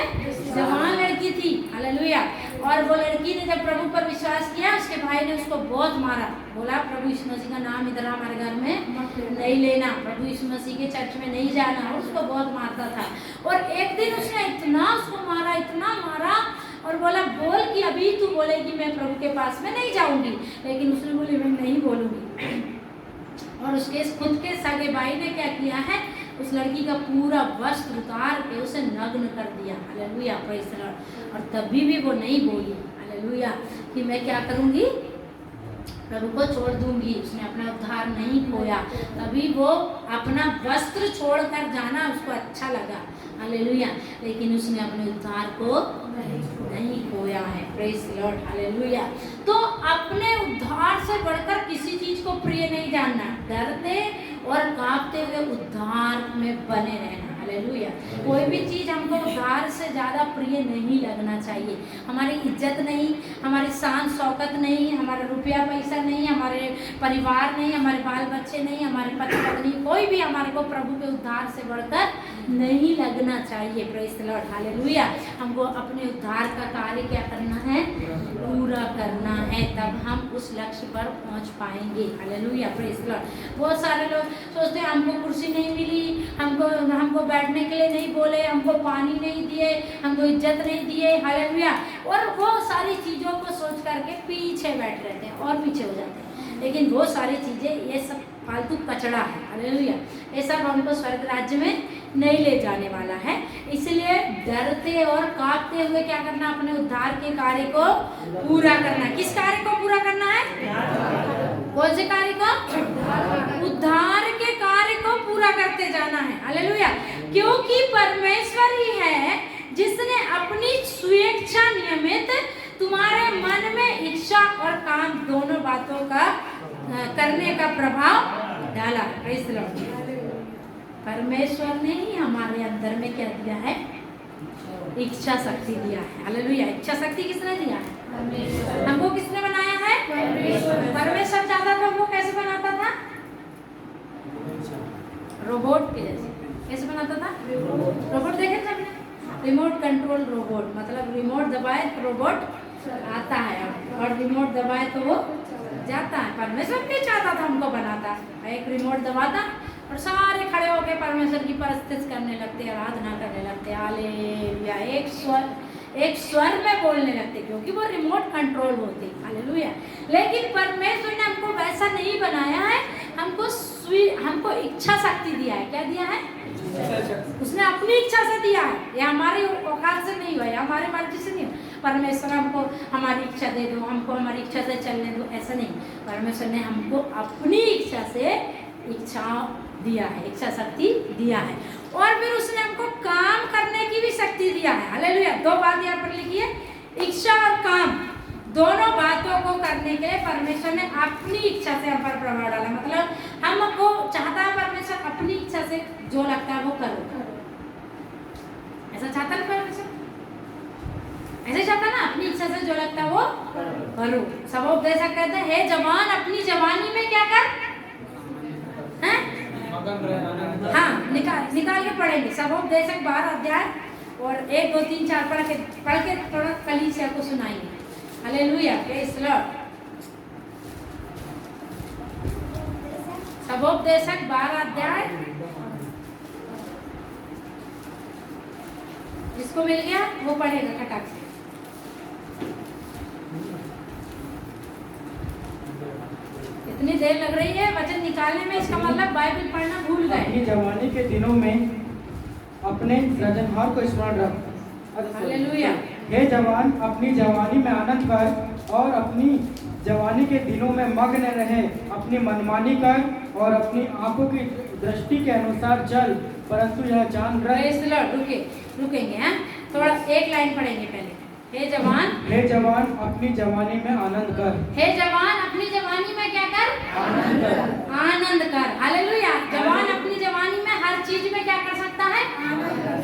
जवान लड़की थी। हालेलुया। और वो लड़की ने जब प्रभु पर विश्वास किया, उसके भाई ने उसको बहुत मारा, बोला प्रभु यीशु मसीह का नाम इधर हमारे घर में नहीं लेना, प्रभु यीशु मसीह के चर्च में नहीं जाना, और उसको बहुत मारता था। और एक दिन उसने इतना उसको मारा, इतना मारा, और बोला बोल कि अभी तू बोलेगी मैं प्रभु के पास में नहीं जाऊंगी, लेकिन उसने बोली मैं नहीं बोलूंगी। और उसके खुद के सगे भाई ने क्या किया है, उस लड़की का पूरा वस्त्र उतार के उसे नग्न कर दिया। Hallelujah, praise the Lord. और तभी भी वो नहीं बोली, हालेलुया, कि मैं क्या करूंगी, प्रभु को छोड़ दूंगी। उसने अपना उद्धार नहीं खोया, तभी वो अपना वस्त्र छोड़कर जाना उसको अच्छा लगा, हालेलुया, लेकिन उसने अपने उद्धार को नहीं खोया है। Praise the Lord, hallelujah. तो अपने उद्धार से बढ़कर किसी चीज को प्रिय नहीं जानना, डरते और कांपते हुए उद्धार में बने रहना, हालेलुया। कोई भी चीज हमको उद्धार से ज्यादा प्रिय नहीं लगना चाहिए। हमारी इज्जत नहीं, हमारी शान शौकत नहीं, हमारा रुपया पैसा नहीं, हमारे परिवार नहीं, हमारे बाल बच्चे नहीं, हमारे पति पत्नी, कोई भी हमारे को प्रभु के उद्धार से बढ़कर नहीं लगना चाहिए। Praise the Lord, hallelujah. हमको अपने उद्धार का कार्य क्या करना है, पूरा करना है, तब हम उस लक्ष्य पर पहुंच पाएंगे, हालेलुया, प्रेज़ द लॉर्ड। बहुत सारे लोग सोचते हैं हमको कुर्सी नहीं मिली, हमको बैठने के लिए नहीं बोले, हमको पानी नहीं दिए, हमको इज्जत नहीं दिए, हालेलुया, और वो सारी चीज़ों को सोच करके पीछे बैठ रहते हैं और पीछे हो जाते हैं। लेकिन वो सारी चीज़ें, ये सब फालतू कचड़ा है, हालेलुया, ये सब हमको स्वर्ग राज्य में नहीं ले जाने वाला है। इसलिए डरते और कांपते हुए क्या करना, अपने उद्धार के कार्य को पूरा करना। किस कार्य को पूरा करना है, कौन से कार्य को, उद्धार के कार्य को पूरा करते जाना है, हालेलुया। क्योंकि परमेश्वर ही है जिसने अपनी स्वेच्छा नियमित तुम्हारे मन में इच्छा और काम दोनों बातों का करने का प्रभाव डाला। Praise the Lord. परमेश्वर ने ही हमारे अंदर में क्या दिया है, इच्छा शक्ति दिया है, हालेलुया। इच्छा शक्ति किसने दिया है, हमको किसने बनाया है, परमेश्वर चाहता था वो कैसे बनाता था, रोबोट के जैसे। कैसे बनाता था, रोबोट देखे थे आपने, रिमोट कंट्रोल रोबोट, मतलब रिमोट दबाए तो रोबोट आता है और रिमोट दबाए तो वो जाता है। परमेश्वर भी चाहता था हमको बनाता, एक रिमोट दबाता और सारे खड़े होकर परमेश्वर की परस्तिश करने लगते, आराधना करने लगते, हालेलुया, एक स्वर में बोलने लगते, क्योंकि वो रिमोट कंट्रोल होते, हालेलुया। लेकिन परमेश्वर ने हमको वैसा नहीं बनाया है, हमको इच्छा शक्ति दिया है। क्या दिया है, उसने अपनी इच्छा से दिया है, ये हमारी औकात से नहीं हुआ, ये हमारे मर्जी से नहीं। परमेश्वर हमको हमारी इच्छा दे दो, हमको हमारी इच्छा से चलने दो, ऐसा नहीं। परमेश्वर ने हमको अपनी इच्छा से इच्छा दिया है, इच्छा शक्ति दिया है, और फिर उसने हमको काम करने की भी शक्ति दिया है, हालेलुया। दो बात यहाँ पर लिखी है, इच्छा और काम, दोनों बातों को करने के लिए परमेश्वर ने अपनी इच्छा से हम पर प्रभाव डाला। मतलब हमको चाहता है परमेश्वर अपनी इच्छा से जो लगता है वो करो, ऐसा चाहता है परमेश्वर, ऐसे चाहता ना, अपनी इच्छा से जो लगता है वो करो। सब उपदेशक कहते हैं, हे जवान अपनी जवानी में क्या कर, हैं? हाँ, निकाल के पढ़ेंगे। सब उपदेशक 12 अध्याय और 1, 2, 3, 4 पढ़ के थोड़ा कलीसिया को सुनाएंगे, हालेलुया, प्रेज़ द लॉर्ड। सब उपदेशक 12 अध्याय, जिसको मिल गया वो पढ़ेगा खटाक से। इतनी देर लग रही है वचन निकालने में, इसका मतलब बाइबल पढ़ना भूल गए। अपनी जवानी के दिनों में अपने सृजनहार को स्मरण रख, हालेलुया। हे जवान अपनी जवानी में आनंद कर और अपनी जवानी के दिनों में मग्न रहे, अपनी मनमानी कर और अपनी आंखों की दृष्टि के अनुसार चल, परंतु यह जान रख। रुकेंगे हैं, थोड़ा एक लाइन पढ़ेंगे पहले। हे जवान अपनी जवानी में आनंद कर, हे जवान अपनी जवानी में क्या कर, आनंद कर, हालेलुया। जवान अपनी जवानी में हर चीज में क्या कर सकता है,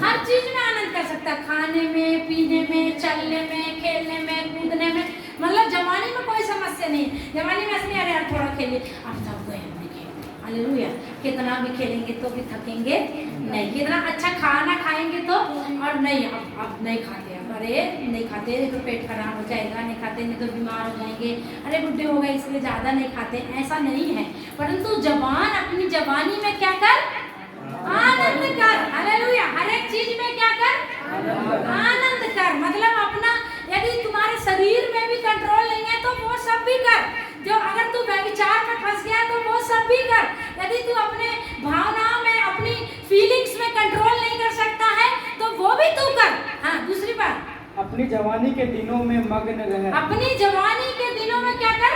हर चीज में आनंद कर सकता है, खाने में, पीने में, चलने में, खेलने में, कूदने में, मतलब जवानी में कोई समस्या नहीं। जवानी में असली, अरे यार थोड़ा खेलिए, अब थक गए हमने खेल, हालेलुया। कितना भी खेलेंगे तो भी थकेंगे नहीं, कितना अच्छा खाना खाएंगे तो, और नहीं अब नहीं खाते, अरे नहीं खाते तो पेट खराब हो जाएगा, नहीं खाते नहीं तो बीमार हो जाएंगे, अरे बुढ़े हो गए इसलिए ज़्यादा नहीं खाते, ऐसा नहीं है। परंतु जवान अपनी जवानी में क्या कर, आनंद कर, हालेलुया। हर एक चीज में क्या कर, आनंद कर, मतलब अपना, यदि तुम्हारे शरीर में भी कंट्रोल नहीं है तो वो सब भी कर, जो अगर तू व्यभिचार में फंस गया तो वो सब भी कर। यदि तू अपने भावनाओं में, अपनी फीलिंग्स में कंट्रोल नहीं कर सकता है तो वो भी तू कर। हाँ, दूसरी बात, अपनी जवानी के दिनों में मग्न रहे। अपनी जवानी के दिनों में क्या कर?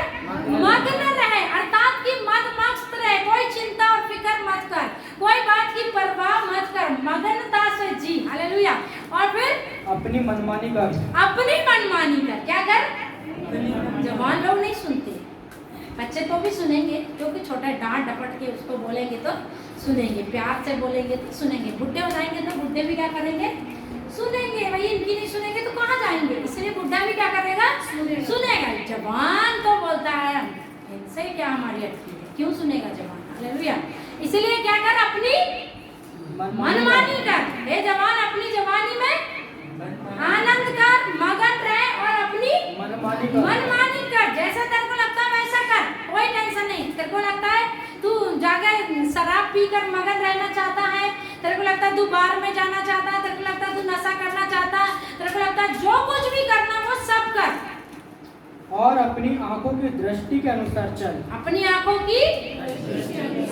मग्न रहे, अर्थात कि मस्त रहे, कोई चिंता और फिक्र मत कर, कोई बात की परवाह मत कर, मगनता से जी। हालेलुया। और फिर अपनी मनमानी कर। अपनी मनमानी कर। क्या कर? जवान लोग नहीं सुनते, बच्चे तो भी सुनेंगे, क्योंकि छोटा डांट डपट के उसको बोलेंगे तो सुनेंगे, प्यार से बोलेंगे तो सुनेंगे। बुढ़े हो जाएंगे तो बुढ़े भी क्या करेंगे? सुनेंगे। भाई इनकी नहीं सुनेंगे तो कहाँ जाएंगे? इसलिए बुढ़ा भी क्या करेगा? सुनेगा। जवान तो बोलता है इनसे क्या हमारी अटकी है, क्यों सुनेगा जवान? हालेलुया। इसलिए क्या कर? अपनी मनमानी कर। हे जवान, अपनी जवानी में आनंद कर, मगन रहे और अपनी मनमानी कर। जैसा तेरे को लगता है वैसा कर, कोई टेंशन नहीं। तेरे को लगता है तू जाके शराब पीकर मगन रहना चाहता है, तेरे को लगता है तू बार में जाना चाहता है, तेरे को लगता है तू नशा करना चाहता है, तेरे को लगता है जो कुछ भी करना वो सब कर, और अपनी आंखों की दृष्टि के अनुसार चल। अपनी आंखों की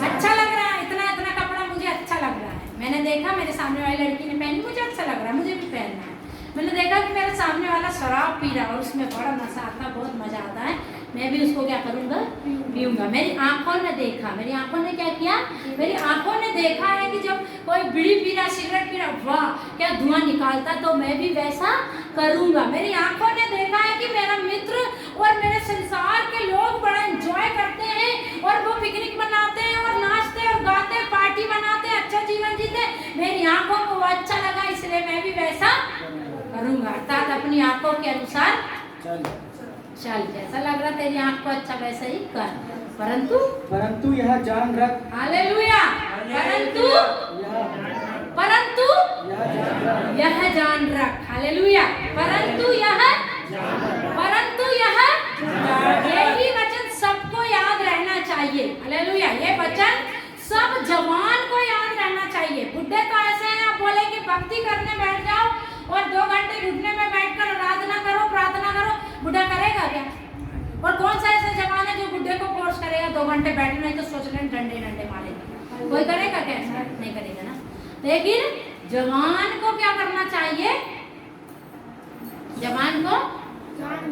अच्छा लग रहा है, इतना इतना कपड़ा मुझे अच्छा लग रहा है, मैंने देखा मेरे सामने वाली लड़की ने पहनी, मुझे अच्छा लग रहा है, मुझे भी पहनना है। मैंने देखा कि मेरे सामने वाला शराब पी रहा है और उसमें बड़ा नशा आता है, बहुत मजा आता है, मैं भी उसको क्या करूँगा? पीऊँगा। मेरी आंखों ने देखा, मेरी आंखों ने क्या किया? मेरी आंखों ने देखा है कि जब कोई बीड़ी पी रहा, सिगरेट पी रहा, वाह क्या धुआं निकालता, तो मैं भी वैसा करूँगा। मेरी आंखों ने देखा है कि मेरा मित्र और मेरे संसार के लोग बड़ा एंजॉय करते हैं और वो पिकनिक मनाते हैं और नाचते और गाते, पार्टी बनाते, अच्छा जीवन जीते। मेरी आंखों को वो अच्छा लगा, इसलिए मैं भी वैसा करूँगा। अर्थात अपनी आंखों के अनुसार चल। जैसा लग रहा तेरी आंख को अच्छा वैसा ही कर, परंतु यह जान रख। हालेलुया। परंतु यह जान रख। हालेलुया। परंतु यह यही वचन सबको याद रहना चाहिए। हालेलुया। ये वचन सब जवान को याद रहना चाहिए। बुढ़े तो ऐसे हैं, आप बोले कि भक्ति करने बैठ जाओ और 2 घंटे घुटने में बैठकर आराधना करो, प्रार्थना करो, बुढ़ा करेगा क्या? और कौन सा ऐसा जवान है जो बुढ़े को फोर्स करेगा 2 घंटे बैठना? नहीं तो सोच लें डंडे मारेगा, कोई करेगा क्या? नहीं करेगा ना। लेकिन जवान को क्या करना चाहिए? जवान को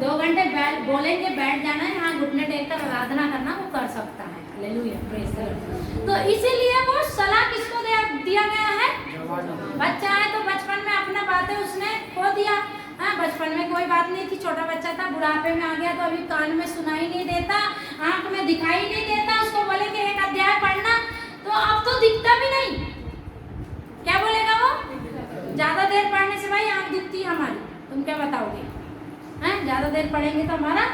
2 घंटे बोलेंगे बैठ जाना है, यहाँ घुटने टेककर आराधना करना, वो कर सकता है। Hallelujah, praise the Lord. तो इसीलिए वो सलाह किसको दिया गया है? बच्चा है तो बचपन में अपना बातें उसने खो दिया। हाँ, बचपन में कोई बात नहीं थी, छोटा बच्चा था, बुढ़ापे में आ गया तो अभी कान में सुनाई नहीं देता, आंख में दिखाई नहीं देता। उसको बोले कि एक अध्याय पढ़ना, तो अब तो दिखता भी नहीं। क्या बोलेगा वो? ज्यादा देर पढ़ने से भाई आंख दुखती है हमारी, तुम क्या बताओगे? हैं, ज्यादा देर पढ़ेंगे तो हमारा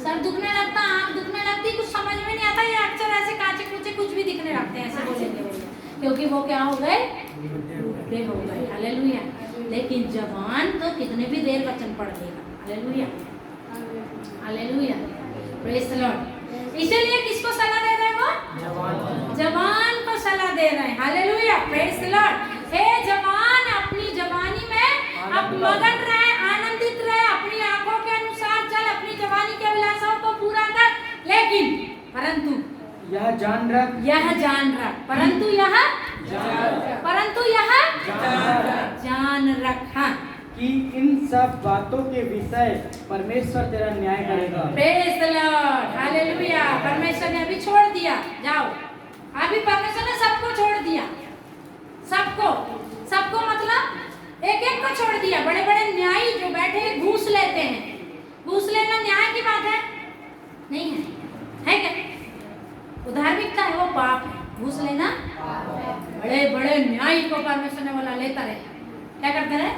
सर दुखने लगता, आंख दुखने लगती, कुछ समझ में नहीं आता। ये अक्सर ऐसे कांचे कुचे कुछ भी दिखने लगते हैं, ऐसे बोलेंगे भैया, क्योंकि वो क्या हो गए? बुढ़े हो गए। हालेलुया। लेकिन जवान तो कितने भी देर वचन पढ़ लेगा। Hallelujah, hallelujah, praise the Lord. इसीलिए किसको सलाह दे रहे हैं वो? जवान को सलाह दे रहे हैं। Hallelujah, praise the Lord. हे जवान, अपनी जवानी में अब मगन रहे, आनंदित रहे, अपनी आंखों के अनुसार चल, अपनी जवानी के अभिलाषाओं को पूरा कर। लेकिन परंतु यह जान रख, परंतु यह जान रख, हाँ, कि इन सब बातों के विषय परमेश्वर तेरा न्याय करेगा। Praise the Lord. हालेलुया। परमेश्वर ने अभी छोड़ दिया, जाओ, अभी परमेश्वर ने सबको छोड़ दिया, सबको मतलब एक एक को छोड़ दिया। बड़े बड़े न्यायी जो बैठे घूस लेते हैं, घूस लेना न्याय की बात है? नहीं है क्या? धार्मिकता है, वो पाप है। घूस लेना बड़े बड़े न्यायी को परमेश्वर ने बोला लेता रहे। क्या करता रहे?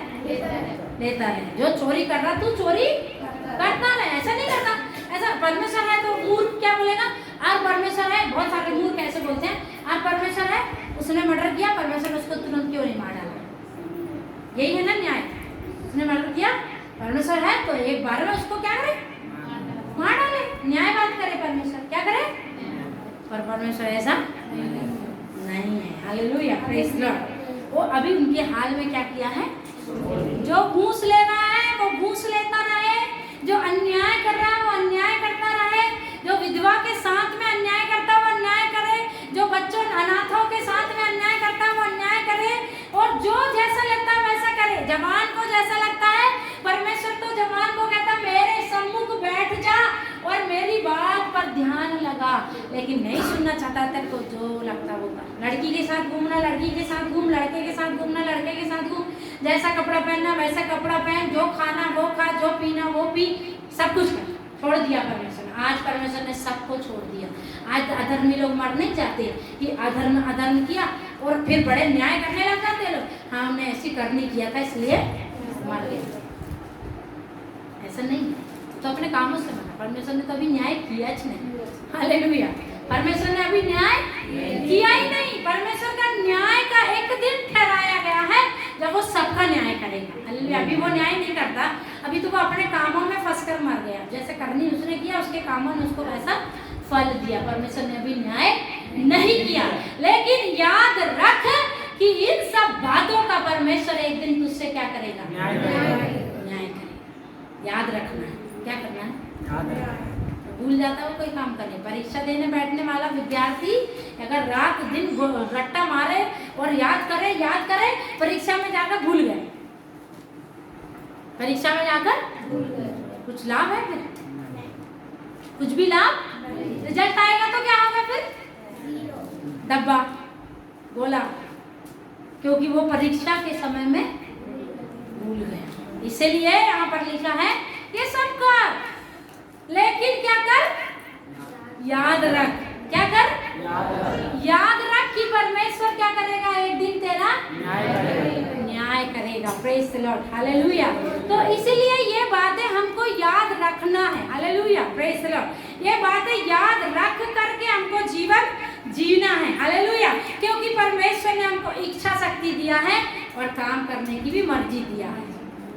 लेता रहे। जो चोरी कर रहा तू चोरी करता रहे, ऐसा नहीं करता। ऐसा परमेश्वर है तो मूर्ख क्या बोलेगा? और परमेश्वर है, बहुत सारे मूर्ख ऐसे बोलते हैं, और परमेश्वर है, उसने मर्डर किया, परमेश्वर ने उसको तुरंत क्यों नहीं मार डाला? यही है ना न्याय। उसने मर्डर किया, परमेश्वर है तो एक बार में उसको क्या करे? मार डाले। न्याय बात करे परमेश्वर, क्या करे? पर परमेश्वर ऐसा नहीं है। Hallelujah, praise the Lord. वो अभी उनके हाल में क्या किया है? जो घूस ले रहा है वो घूस लेता रहे, जो अन्याय कर रहा है वो अन्याय करता रहे, जो विधवा विधवा के साथ में अन्याय करता है वो अन्याय करे, जो बच्चों अनाथों के साथ में अन्याय करता है वो अन्याय करे, और जो जैसा लगता है वैसा करे। जवान को जैसा लगता है, परमेश्वर तो जवान को कहता मेरे सम्मुख बैठ जा और मेरी बात पर ध्यान लगा, लेकिन नहीं सुनना चाहता तेरे को जो लगता वो कर। लड़की के साथ घूमना लड़की के साथ घूम, लड़के के साथ घूमना लड़के के साथ घूम, जैसा कपड़ा पहनना वैसा कपड़ा पहन, जो खाना वो खा, जो पीना वो पी, सब कुछ कर। छोड़ दिया परमेश्वर ने, आज परमेश्वर ने सबको छोड़ दिया। आज अधर्मी लोग मर नहीं जाते कि अधर्म किया और फिर बड़े न्याय करने लग जाते लोग, हाँ हमने ऐसी करनी किया था इसलिए मर गए। ऐसा नहीं है, तो अपने कामों से मना। परमेश्वर ने तो अभी न्याय किया ही नहीं। हालेलुया, परमेश्वर ने अभी न्याय किया ही नहीं। परमेश्वर का न्याय का एक दिन ठहराया गया है जब वो सबका न्याय करेगा। हालेलुया, अभी वो न्याय नहीं करता, अभी तो वो अपने कामों में फंस कर मर गया। जैसे करनी उसने किया, उसके कामों ने उसको वैसा फल दिया। परमेश्वर ने अभी न्याय नहीं किया, लेकिन याद रख कि इन सब बातों का परमेश्वर एक दिन तुझसे क्या करेगा? न्याय करेगा। याद रखना है, क्या करना है? याद रखना। भूल जाता है वो कोई काम करने। परीक्षा देने बैठने वाला विद्यार्थी अगर रात दिन रट्टा मारे और याद करे, परीक्षा में जाकर भूल गए, परीक्षा में जाकर कुछ लाभ है? फिर कुछ भी लाभ? रिजल्ट आएगा तो क्या होगा? फिर डब्बा बोला, क्योंकि वो परीक्षा के समय में भूल गया। इसलिए यहाँ पर लिखा है ये सब कर, लेकिन क्या कर? याद रख। क्या कर? याद रख कि परमेश्वर क्या करेगा? एक दिन तेरा न्याय करेगा। Praise the Lord, hallelujah. तो इसीलिए ये बातें हमको याद रखना है। Hallelujah, praise the Lord. ये बातें याद रख करके हमको जीवन जीना है। हालेलुया, क्योंकि परमेश्वर ने हमको इच्छा शक्ति दिया है और काम करने की भी मर्जी दिया है।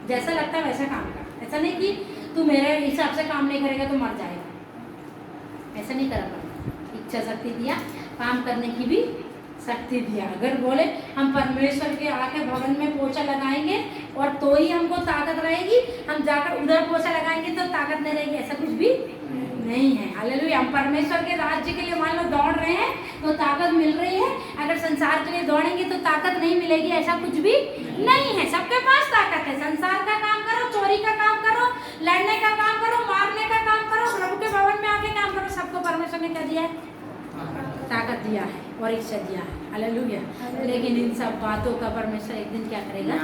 जैसा लगता है वैसा काम कर। ऐसा नहीं कि तू मेरे हिसाब से काम नहीं करेगा तो मर जाएगा, ऐसा नहीं करा। पर इच्छा शक्ति दिया, काम करने की भी शक्ति दिया। अगर बोले हम परमेश्वर के आके भवन में पोछा लगाएंगे और तो ही हमको ताकत रहेगी, हम जाकर उधर पोछा लगाएंगे तो ताकत नहीं रहेगी, ऐसा कुछ भी नहीं है। हालेलुया, हम परमेश्वर के राज्य के लिए मान लो दौड़ रहे हैं तो ताकत मिल रही है, अगर संसार के लिए दौड़ेंगे तो ताकत नहीं मिलेगी, ऐसा कुछ भी नहीं है। सबके पास ताकत है। संसार का काम करो, चोरी का काम करो, लड़ने का काम करो, मारने का काम करो, प्रभु के भवन में आके काम करो, सबको परमेश्वर ने क्या दिया है? ताकत दिया है और इच्छा दिया है। हालेलुया, लेकिन इन सब बातों का परमेश्वर एक दिन क्या करेगा?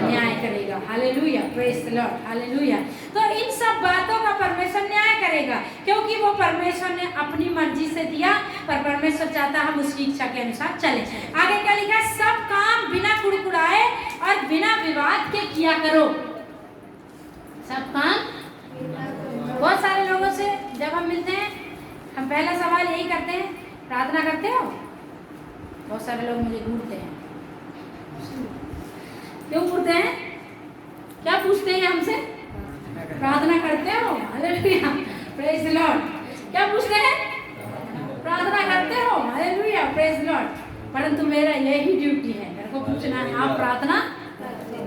न्याय करेगा। Hallelujah, praise the Lord, hallelujah. तो इन सब बातों का परमेश्वर न्याय करेगा, क्योंकि वो परमेश्वर ने अपनी मर्जी से दिया, पर परमेश्वर चाहता हम उसकी इच्छा के अनुसार चले। आगे क्या लिखा? सब काम बिना कुड़कुड़ाए और बिना विवाद के किया करो। सब काम। बहुत सारे लोगों से जब हम मिलते हैं, हम पहला सवाल यही करते हैं, प्रार्थना करते हो? बहुत सारे लोग मुझे घूरते हैं। क्यों घूरते हैं? क्या पूछते हैं हमसे? प्रार्थना करते हो? Hallelujah, praise the Lord. क्या पूछते हैं? प्रार्थना करते हो? Hallelujah, praise the Lord. परंतु मेरा यही ड्यूटी है, मेरे को पूछना है आप प्रार्थना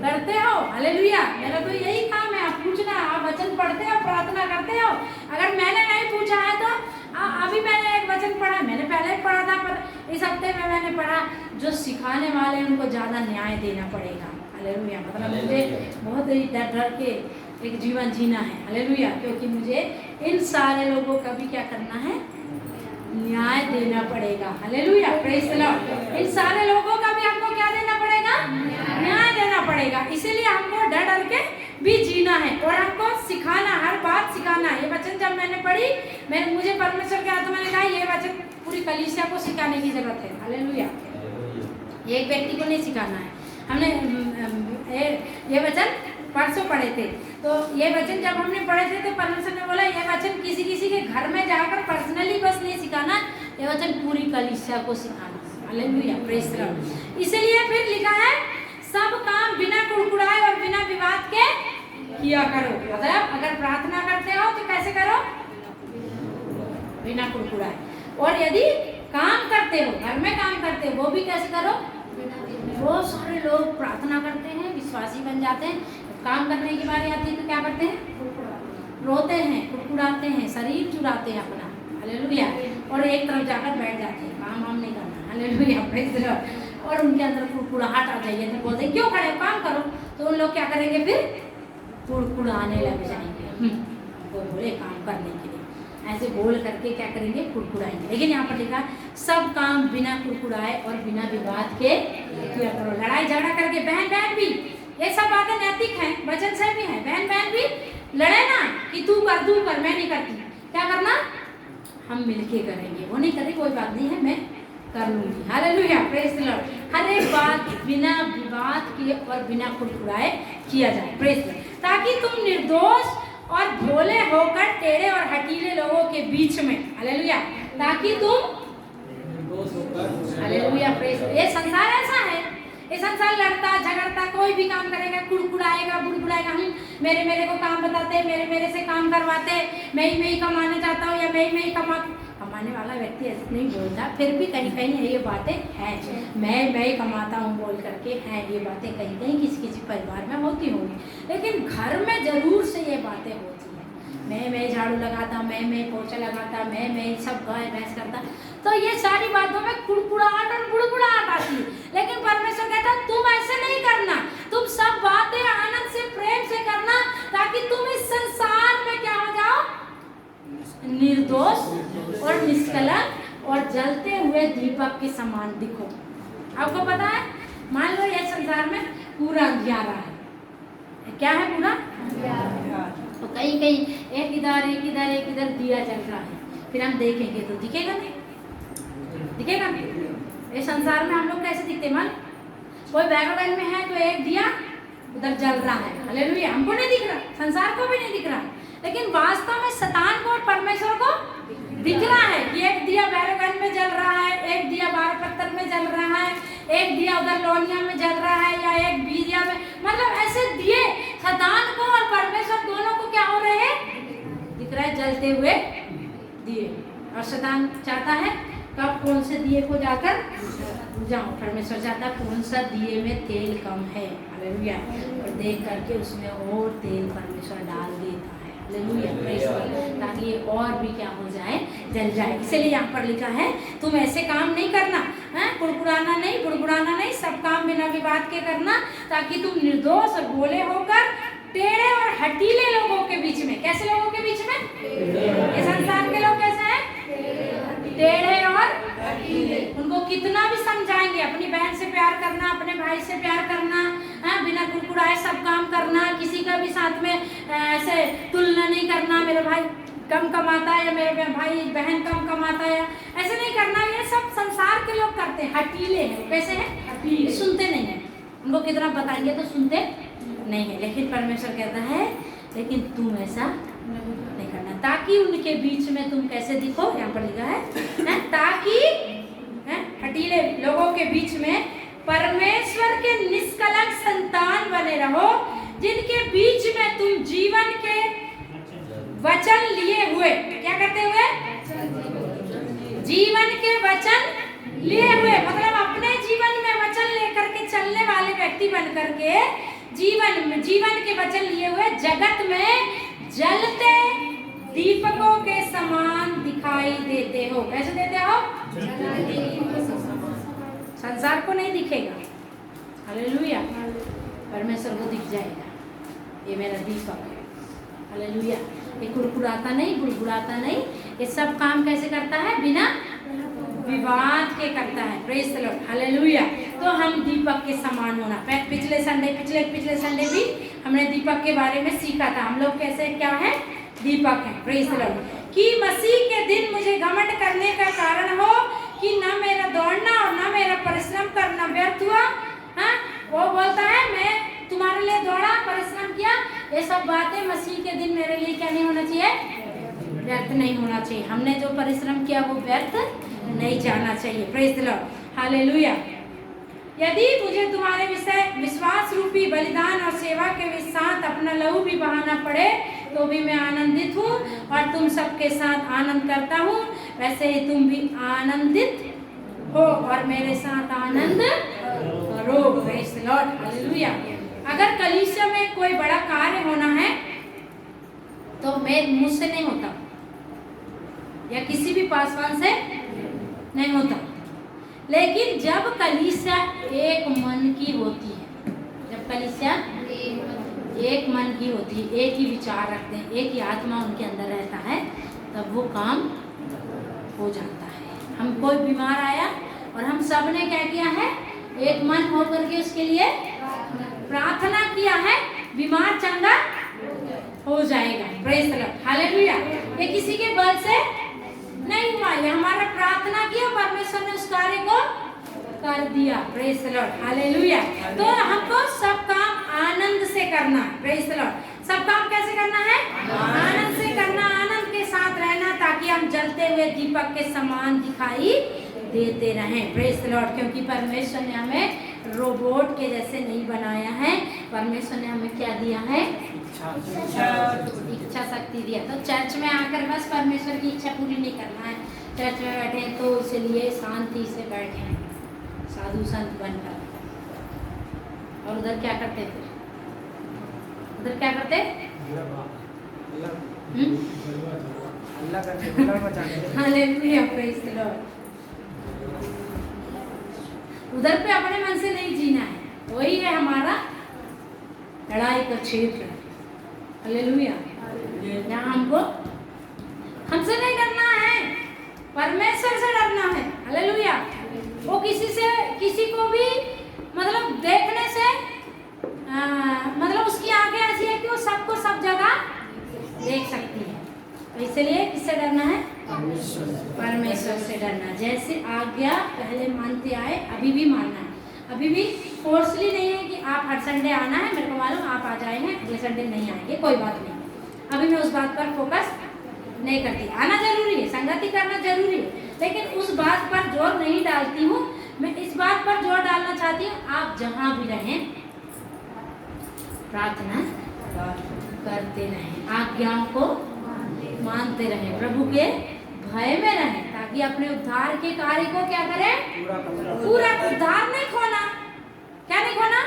करते हो? हालेलुया, मेरा तो यही काम है, आप पूछना, आप वचन पढ़ते हो, प्रार्थना करते हो। अगर मैंने नहीं पूछा है तो अभी मैंने एक वचन पढ़ा, मैंने पहले पढ़ा था, पर इस हफ्ते में मैंने पढ़ा, जो सिखाने वाले उनको ज़्यादा न्याय देना पड़ेगा। हालेलुया, मतलब मुझे बहुत ही डर डर के एक जीवन जीना है। हालेलुया, क्योंकि मुझे इन सारे लोगों का भी क्या करना है? न्याय देना पड़ेगा। Hallelujah, praise the Lord. इन सारे लोगों का भी हमको क्या देना पड़ेगा? न्याय देना पड़ेगा। इसीलिए हमको डर डर के भी जीना है और हमको सिखाना, हर बात सिखाना। ये वचन जब मैंने पढ़ी, मुझे परमेश्वर के आत्मा ने कहा ये वचन पूरी कलीसिया को सिखाने की जरूरत है। हालेलुया, एक व्यक्ति को नहीं सिखाना है। हमने ये वचन परसों पढ़े थे, तो ये वचन जब हमने पढ़े थे तो परमेश्वर ने बोला ये वचन किसी किसी के घर में जाकर पर्सनली बस नहीं सिखाना, ये वचन पूरी कलीसिया को सिखाना। Hallelujah, praise the Lord. इसलिए फिर लिखा है सब काम बिना कुड़कुड़ाए और बिना विवाद के किया करो। मतलब अगर प्रार्थना करते हो तो कैसे करो? बिना कुड़कुड़ाए। और यदि काम करते हो, घर में काम करते हो, वो भी कैसे करो? बहुत सारे लोग प्रार्थना करते हैं, विश्वासी बन जाते हैं, काम करने की बारी आती है तो क्या करते हैं? रोते हैं, कुड़कुड़ाते हैं, शरीर चुराते हैं अपना। हालेलुया। और एक तरफ जाकर बैठ जाते हैं, काम हम नहीं करना, हालेलुया, प्रेज़ द लॉर्ड। और उनके अंदर कुड़कुड़ाहट आ जाएगी, तो बोलते हैं क्यों खड़े हो, काम करो। तो उन लोग क्या करेंगे, फिर कुड़कुड़ाने लग जाएंगे, वो बोले काम करने के लिए, ऐसे बोल करके क्या करेंगे, कुड़कुड़ाएंगे। लेकिन यहाँ पर लिखा है सब काम बिना कुड़कुड़ाए और बिना विवाद के किया करो। लड़ाई झगड़ा करके बहन बहन भी, ये सब बातें नैतिक हैं, वचन से भी है, बहन बहन भी लड़े ना कि तू कर मैं नहीं करती, क्या करना, हम मिलके करेंगे। वो नहीं करे कोई बात नहीं है, मैं कर लूंगी, हालेलुया, प्रेज़ द लॉर्ड। हर एक बात बिना विवाद किए और बिना कुड़कुड़ाए किया जाए, प्रेज़ द लॉर्ड, ताकि तुम निर्दोष और भोले होकर टेढ़े और हठीले लोगों के बीच में, हालेलुया, ताकि तुम, हालेलुया, प्रेज़। ये संसार ऐसा है, ये संसार लड़ता झगड़ता, कोई भी काम करेगा कुड़कुड़ाएगा बुड़बुड़ाएगा, मेरे को काम बताते, मेरे से काम करवाते, मैं ही कमाना चाहता हूँ, या मैं ही कमाने वाला व्यक्ति ऐसे नहीं बोलता, फिर भी कहीं कहीं ये बातें हैं, मैं ही कमाता हूँ बोल करके हैं, ये बातें कहीं कहीं किसी परिवार में होती होंगी, लेकिन घर में जरूर से ये बातें होती हैं। मैं झाड़ू लगाता, मैं पोछा लगाता, मैं सब गाय भैंस करता, तो ये सारी बातों में कुड़कुड़ाहट और बुड़बुड़ाहट आती है। लेकिन परमेश्वर कहता तुम ऐसे नहीं करना, तुम सब बातें आनंद से प्रेम से करना, ताकि तुम इस संसार में क्या हो जाओ, निर्दोष और निष्कलंक और जलते हुए दीपक के समान दिखो। आपको पता है, मान लो ये संसार में पूरा अंधियारा है, क्या है पूरा, तो कहीं कहीं एक इधर दिया जल रहा है, फिर हम देखेंगे तो दिखेगा नहीं, ये संसार में हम लोग कैसे दिखते, मान कोई बैकग्राउंड में है तो एक दिया उधर जल रहा है, हालेलुया, हमको नहीं दिख रहा, संसार को भी नहीं दिख रहा, लेकिन वास्तव में शैतान को और परमेश्वर को दिख रहा है कि एक दिया बैरगंज में जल रहा है, एक दिया बारपत्तर में जल रहा है, एक दिया उधर लोनिया में जल रहा है, या एक बीरिया में, मतलब ऐसे दिए शैतान को और परमेश्वर दोनों को क्या हो रहे हैं, दिख रहा है, जलते हुए दिए। और शैतान चाहता है कब कौन से दिए को जाकर बुझाऊं, परमेश्वर चाहता है कौन सा दिए में तेल कम है, हालेलुया, और देख करके उसमें और तेल परमेश्वर डाल देता है, हालेलुया, प्रेज़ गॉड, ताकि ये और भी क्या हो जाए, जल जाए। इसलिए यहाँ पर लिखा है तुम ऐसे काम नहीं करना, कुड़कुड़ाना नहीं, बुड़बुड़ाना नहीं, सब काम बिना विवाद के करना, ताकि तुम निर्दोष और भोले होकर टेढ़े और हठीले लोगों के बीच में, कैसे लोगों के बीच में, ये संसार के लोग कैसे हैं, टेढ़े और उनको कितना भी समझाएंगे, अपनी बहन से प्यार करना, अपने भाई से प्यार करना, बिना कुड़कुड़ाए सब काम करना, किसी का भी साथ में ऐसे तुलना नहीं करना, मेरा भाई कम कमाता है या मेरे भाई बहन कम कमाता है, ऐसे नहीं करना। ये सब संसार के लोग करते हैं, हठीले हैं, कैसे हैं, सुनते नहीं है, उनको कितना बताएंगे तो सुनते नहीं है। लेकिन परमेश्वर कहता है लेकिन तुम ऐसा नहीं करना, ताकि उनके बीच में तुम कैसे दिखो, यहाँ पर लिखा है ताकि हठीले लोगों के बीच में परमेश्वर के निष्कलंक संतान बने रहो, जिनके बीच में तुम जीवन के वचन लिए हुए, क्या करते हुए, जीवन के वचन लिए हुए, मतलब अपने जीवन में वचन लेकर के चलने वाले व्यक्ति बन करके जीवन के वचन लिए हुए जगत में जलते दीपकों के समान दिखाई देते हो। कैसे देते हो, संसार को नहीं दिखेगा, हालेलुया, परमेश्वर को दिख जाएगा, ये मेरा दीपक है, हालेलुया। ये कुड़कुड़ाता नहीं, बुड़बुड़ाता नहीं, ये सब काम कैसे करता है, बिना विवाद के करता है, प्रेज़ द लॉर्ड, हालेलुया। तो हम दीपक के समान होना, पिछले संडे भी हमने दीपक के बारे में सीखा था, हम लोग कैसे क्या है, दीपक है, प्रेज़ द लॉर्ड। कि मसीह के दिन मुझे घमंड करने का कारण हो कि न मेरा दौड़ना और न मेरा परिश्रम करना व्यर्थ हुआ। वो बोलता है मैं तुम्हारे लिए दौड़ा, परिश्रम किया, ये सब बातें मसीह के दिन मेरे लिए क्या नहीं होना चाहिए, व्यर्थ नहीं होना चाहिए। हमने जो परिश्रम किया वो व्यर्थ नहीं जाना चाहिए, प्रेज़ द लॉर्ड, हालेलुया। यदि मुझे तुम्हारे विषय विश्वास रूपी बलिदान और सेवा के साथ अपना लहू भी बहाना पड़े तो भी मैं आनंदित हूँ और तुम सबके साथ आनंद करता हूँ, वैसे ही तुम भी आनंदित हो और मेरे साथ आनंद करो, प्रेज़ द लॉर्ड, हालेलुया। अगर कलीसिया में कोई बड़ा कार्य होना है तो मैं मुझसे नहीं होता, या किसी भी पासवान से नहीं होता। लेकिन जब कलीसिया एक मन की होती है, जब कलीसिया एक मन की होती है, एक ही विचार रखते हैं, एक ही आत्मा उनके अंदर रहता है, तब वो काम हो जाता है। हम कोई बीमार आया और हम सब ने क्या किया है, एक मन होकर के उसके लिए प्रार्थना किया है, बीमार चंगा हो जाएगा। Praise the Lord, hallelujah. ये किसी के बल से नहीं हुआ, ये हमारा प्रार्थना किया, परमेश्वर ने उस कार्य को कर दिया। Praise the Lord, hallelujah. तो हमको सब काम आनंद से करना है। प्रेज द लॉर्ड, सब काम कैसे करना है? आनंद से करना, आनंद के साथ रहना, ताकि हम जलते हुए दीपक के समान दिखाई देते रहें। प्रेज द लॉर्ड, क्योंकि परमेश्वर ने हमें रोबोट के जैसे नहीं बनाया है, परमेश्वर ने हमें क्या दिया है? इच्छा शक्ति दिया। तो चर्च में आकर बस परमेश्वर की इच्छा पूरी नहीं करना है। चर्च में बैठे तो इसलिए शांति से बैठे हैं, साधु संत बनकर। और उधर क्या करते थे? उधर क्या करते? अल्लाह करते, हालेलुया, प्रेज द लॉर्ड। उधर पे अपने मन से नहीं जीना है, वही है हमारा लड़ाई का क्षेत्र। हालेलुया, यहाँ हमको हमसे नहीं डरना है, परमेश्वर से डरना है। हालेलुया। वो किसी को भी मतलब देखने से मतलब उसकी आंखें ऐसी है कि वो सबको सब जगह देख सकती है। तो इसलिए किससे डरना है? परमेश्वर से डरना। जैसे आज्ञा पहले मानते आए, अभी भी मानना है। अभी भी फोर्सली नहीं है कि आप हर संडे आना है, मेरे को मालूम आप आ जाए हैं, अगले संडे नहीं आएंगे, कोई बात नहीं। अभी मैं उस बात पर फोकस नहीं करती। आना जरूरी है, संगति करना जरूरी है, लेकिन उस बात पर जोर नहीं डालती हूँ। मैं इस बात पर जोर डालना चाहती हूँ, आप जहाँ भी रहें प्रार्थना करते रहें, आज्ञाओं को मानते रहें, प्रभु के भय में रहें, ताकि अपने उद्धार के कार्य को क्या करें? पूरा। उद्धार नहीं खोना, क्या नहीं खोना?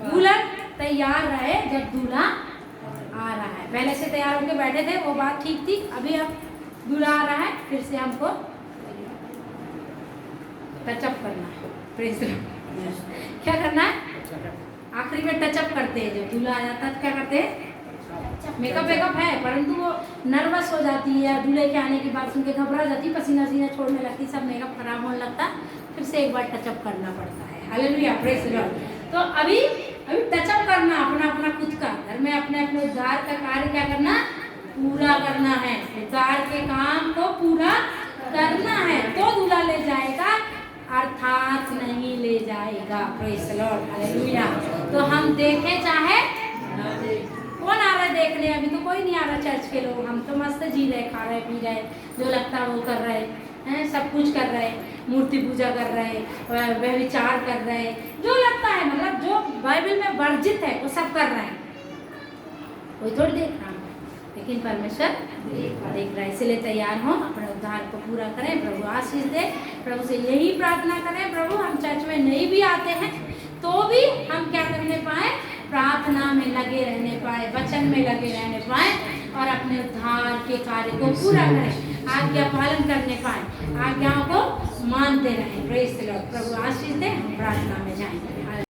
दुल्हन तैयार रहे जब दूल्हा आ रहा है। पहले से तैयार होके बैठे थे, वो बात ठीक थी। अभी अब दूल्हा आ रहा है, फिर से हमको टचअप करना है। प्रेज द लॉर्ड, क्या करना है? आखिरी में टचअप करते हैं। जब दूल्हा आ जाता है तो क्या करते हैं? मेकअप है, परंतु वो नर्वस हो जाती है, दूल्हे के आने की बात सुन के घबरा जाती है, पसीना छोड़ने लगती, सब मेकअप खराब होने लगता, फिर से एक बार टचअप करना पड़ता है। Hallelujah, praise the Lord. तो अभी टचअप करना अपना खुद का, घर में अपने उद्धार का कार्य क्या करना? पूरा करना है। उद्धार के काम को पूरा करना है, तो दूल्हा ले जाएगा, अर्थात नहीं ले जाएगा। Praise the Lord, hallelujah. तो हम देखें चाहे कौन आ रहा है देखने? अभी तो कोई नहीं आ रहा चर्च के लोग, हम तो मस्त जी रहे, खा रहे पी रहे, जो लगता है वो कर रहे हैं, सब कुछ कर रहे, मूर्ति पूजा कर रहे, व्यभिचार कर रहे, जो लगता है, मतलब जो बाइबल में वर्जित है वो सब कर रहे हैं। कोई थोड़ी देख रहा है, लेकिन परमेश्वर देख रहा है। इसलिए तैयार हो, अपने उद्धार को पूरा करें, प्रभु आशीष दे। प्रभु से यही प्रार्थना करें, प्रभु हम चर्च में नहीं भी आते हैं तो भी हम क्या करने पाए? प्रार्थना में लगे रहने पाए, वचन में लगे रहने पाए, और अपने उद्धार के कार्य को पूरा करें, आज्ञा पालन करने पाए, आज्ञाओं को मानते रहें। Praise the Lord. प्रभु आशीष दे। हम प्रार्थना में जाएंगे।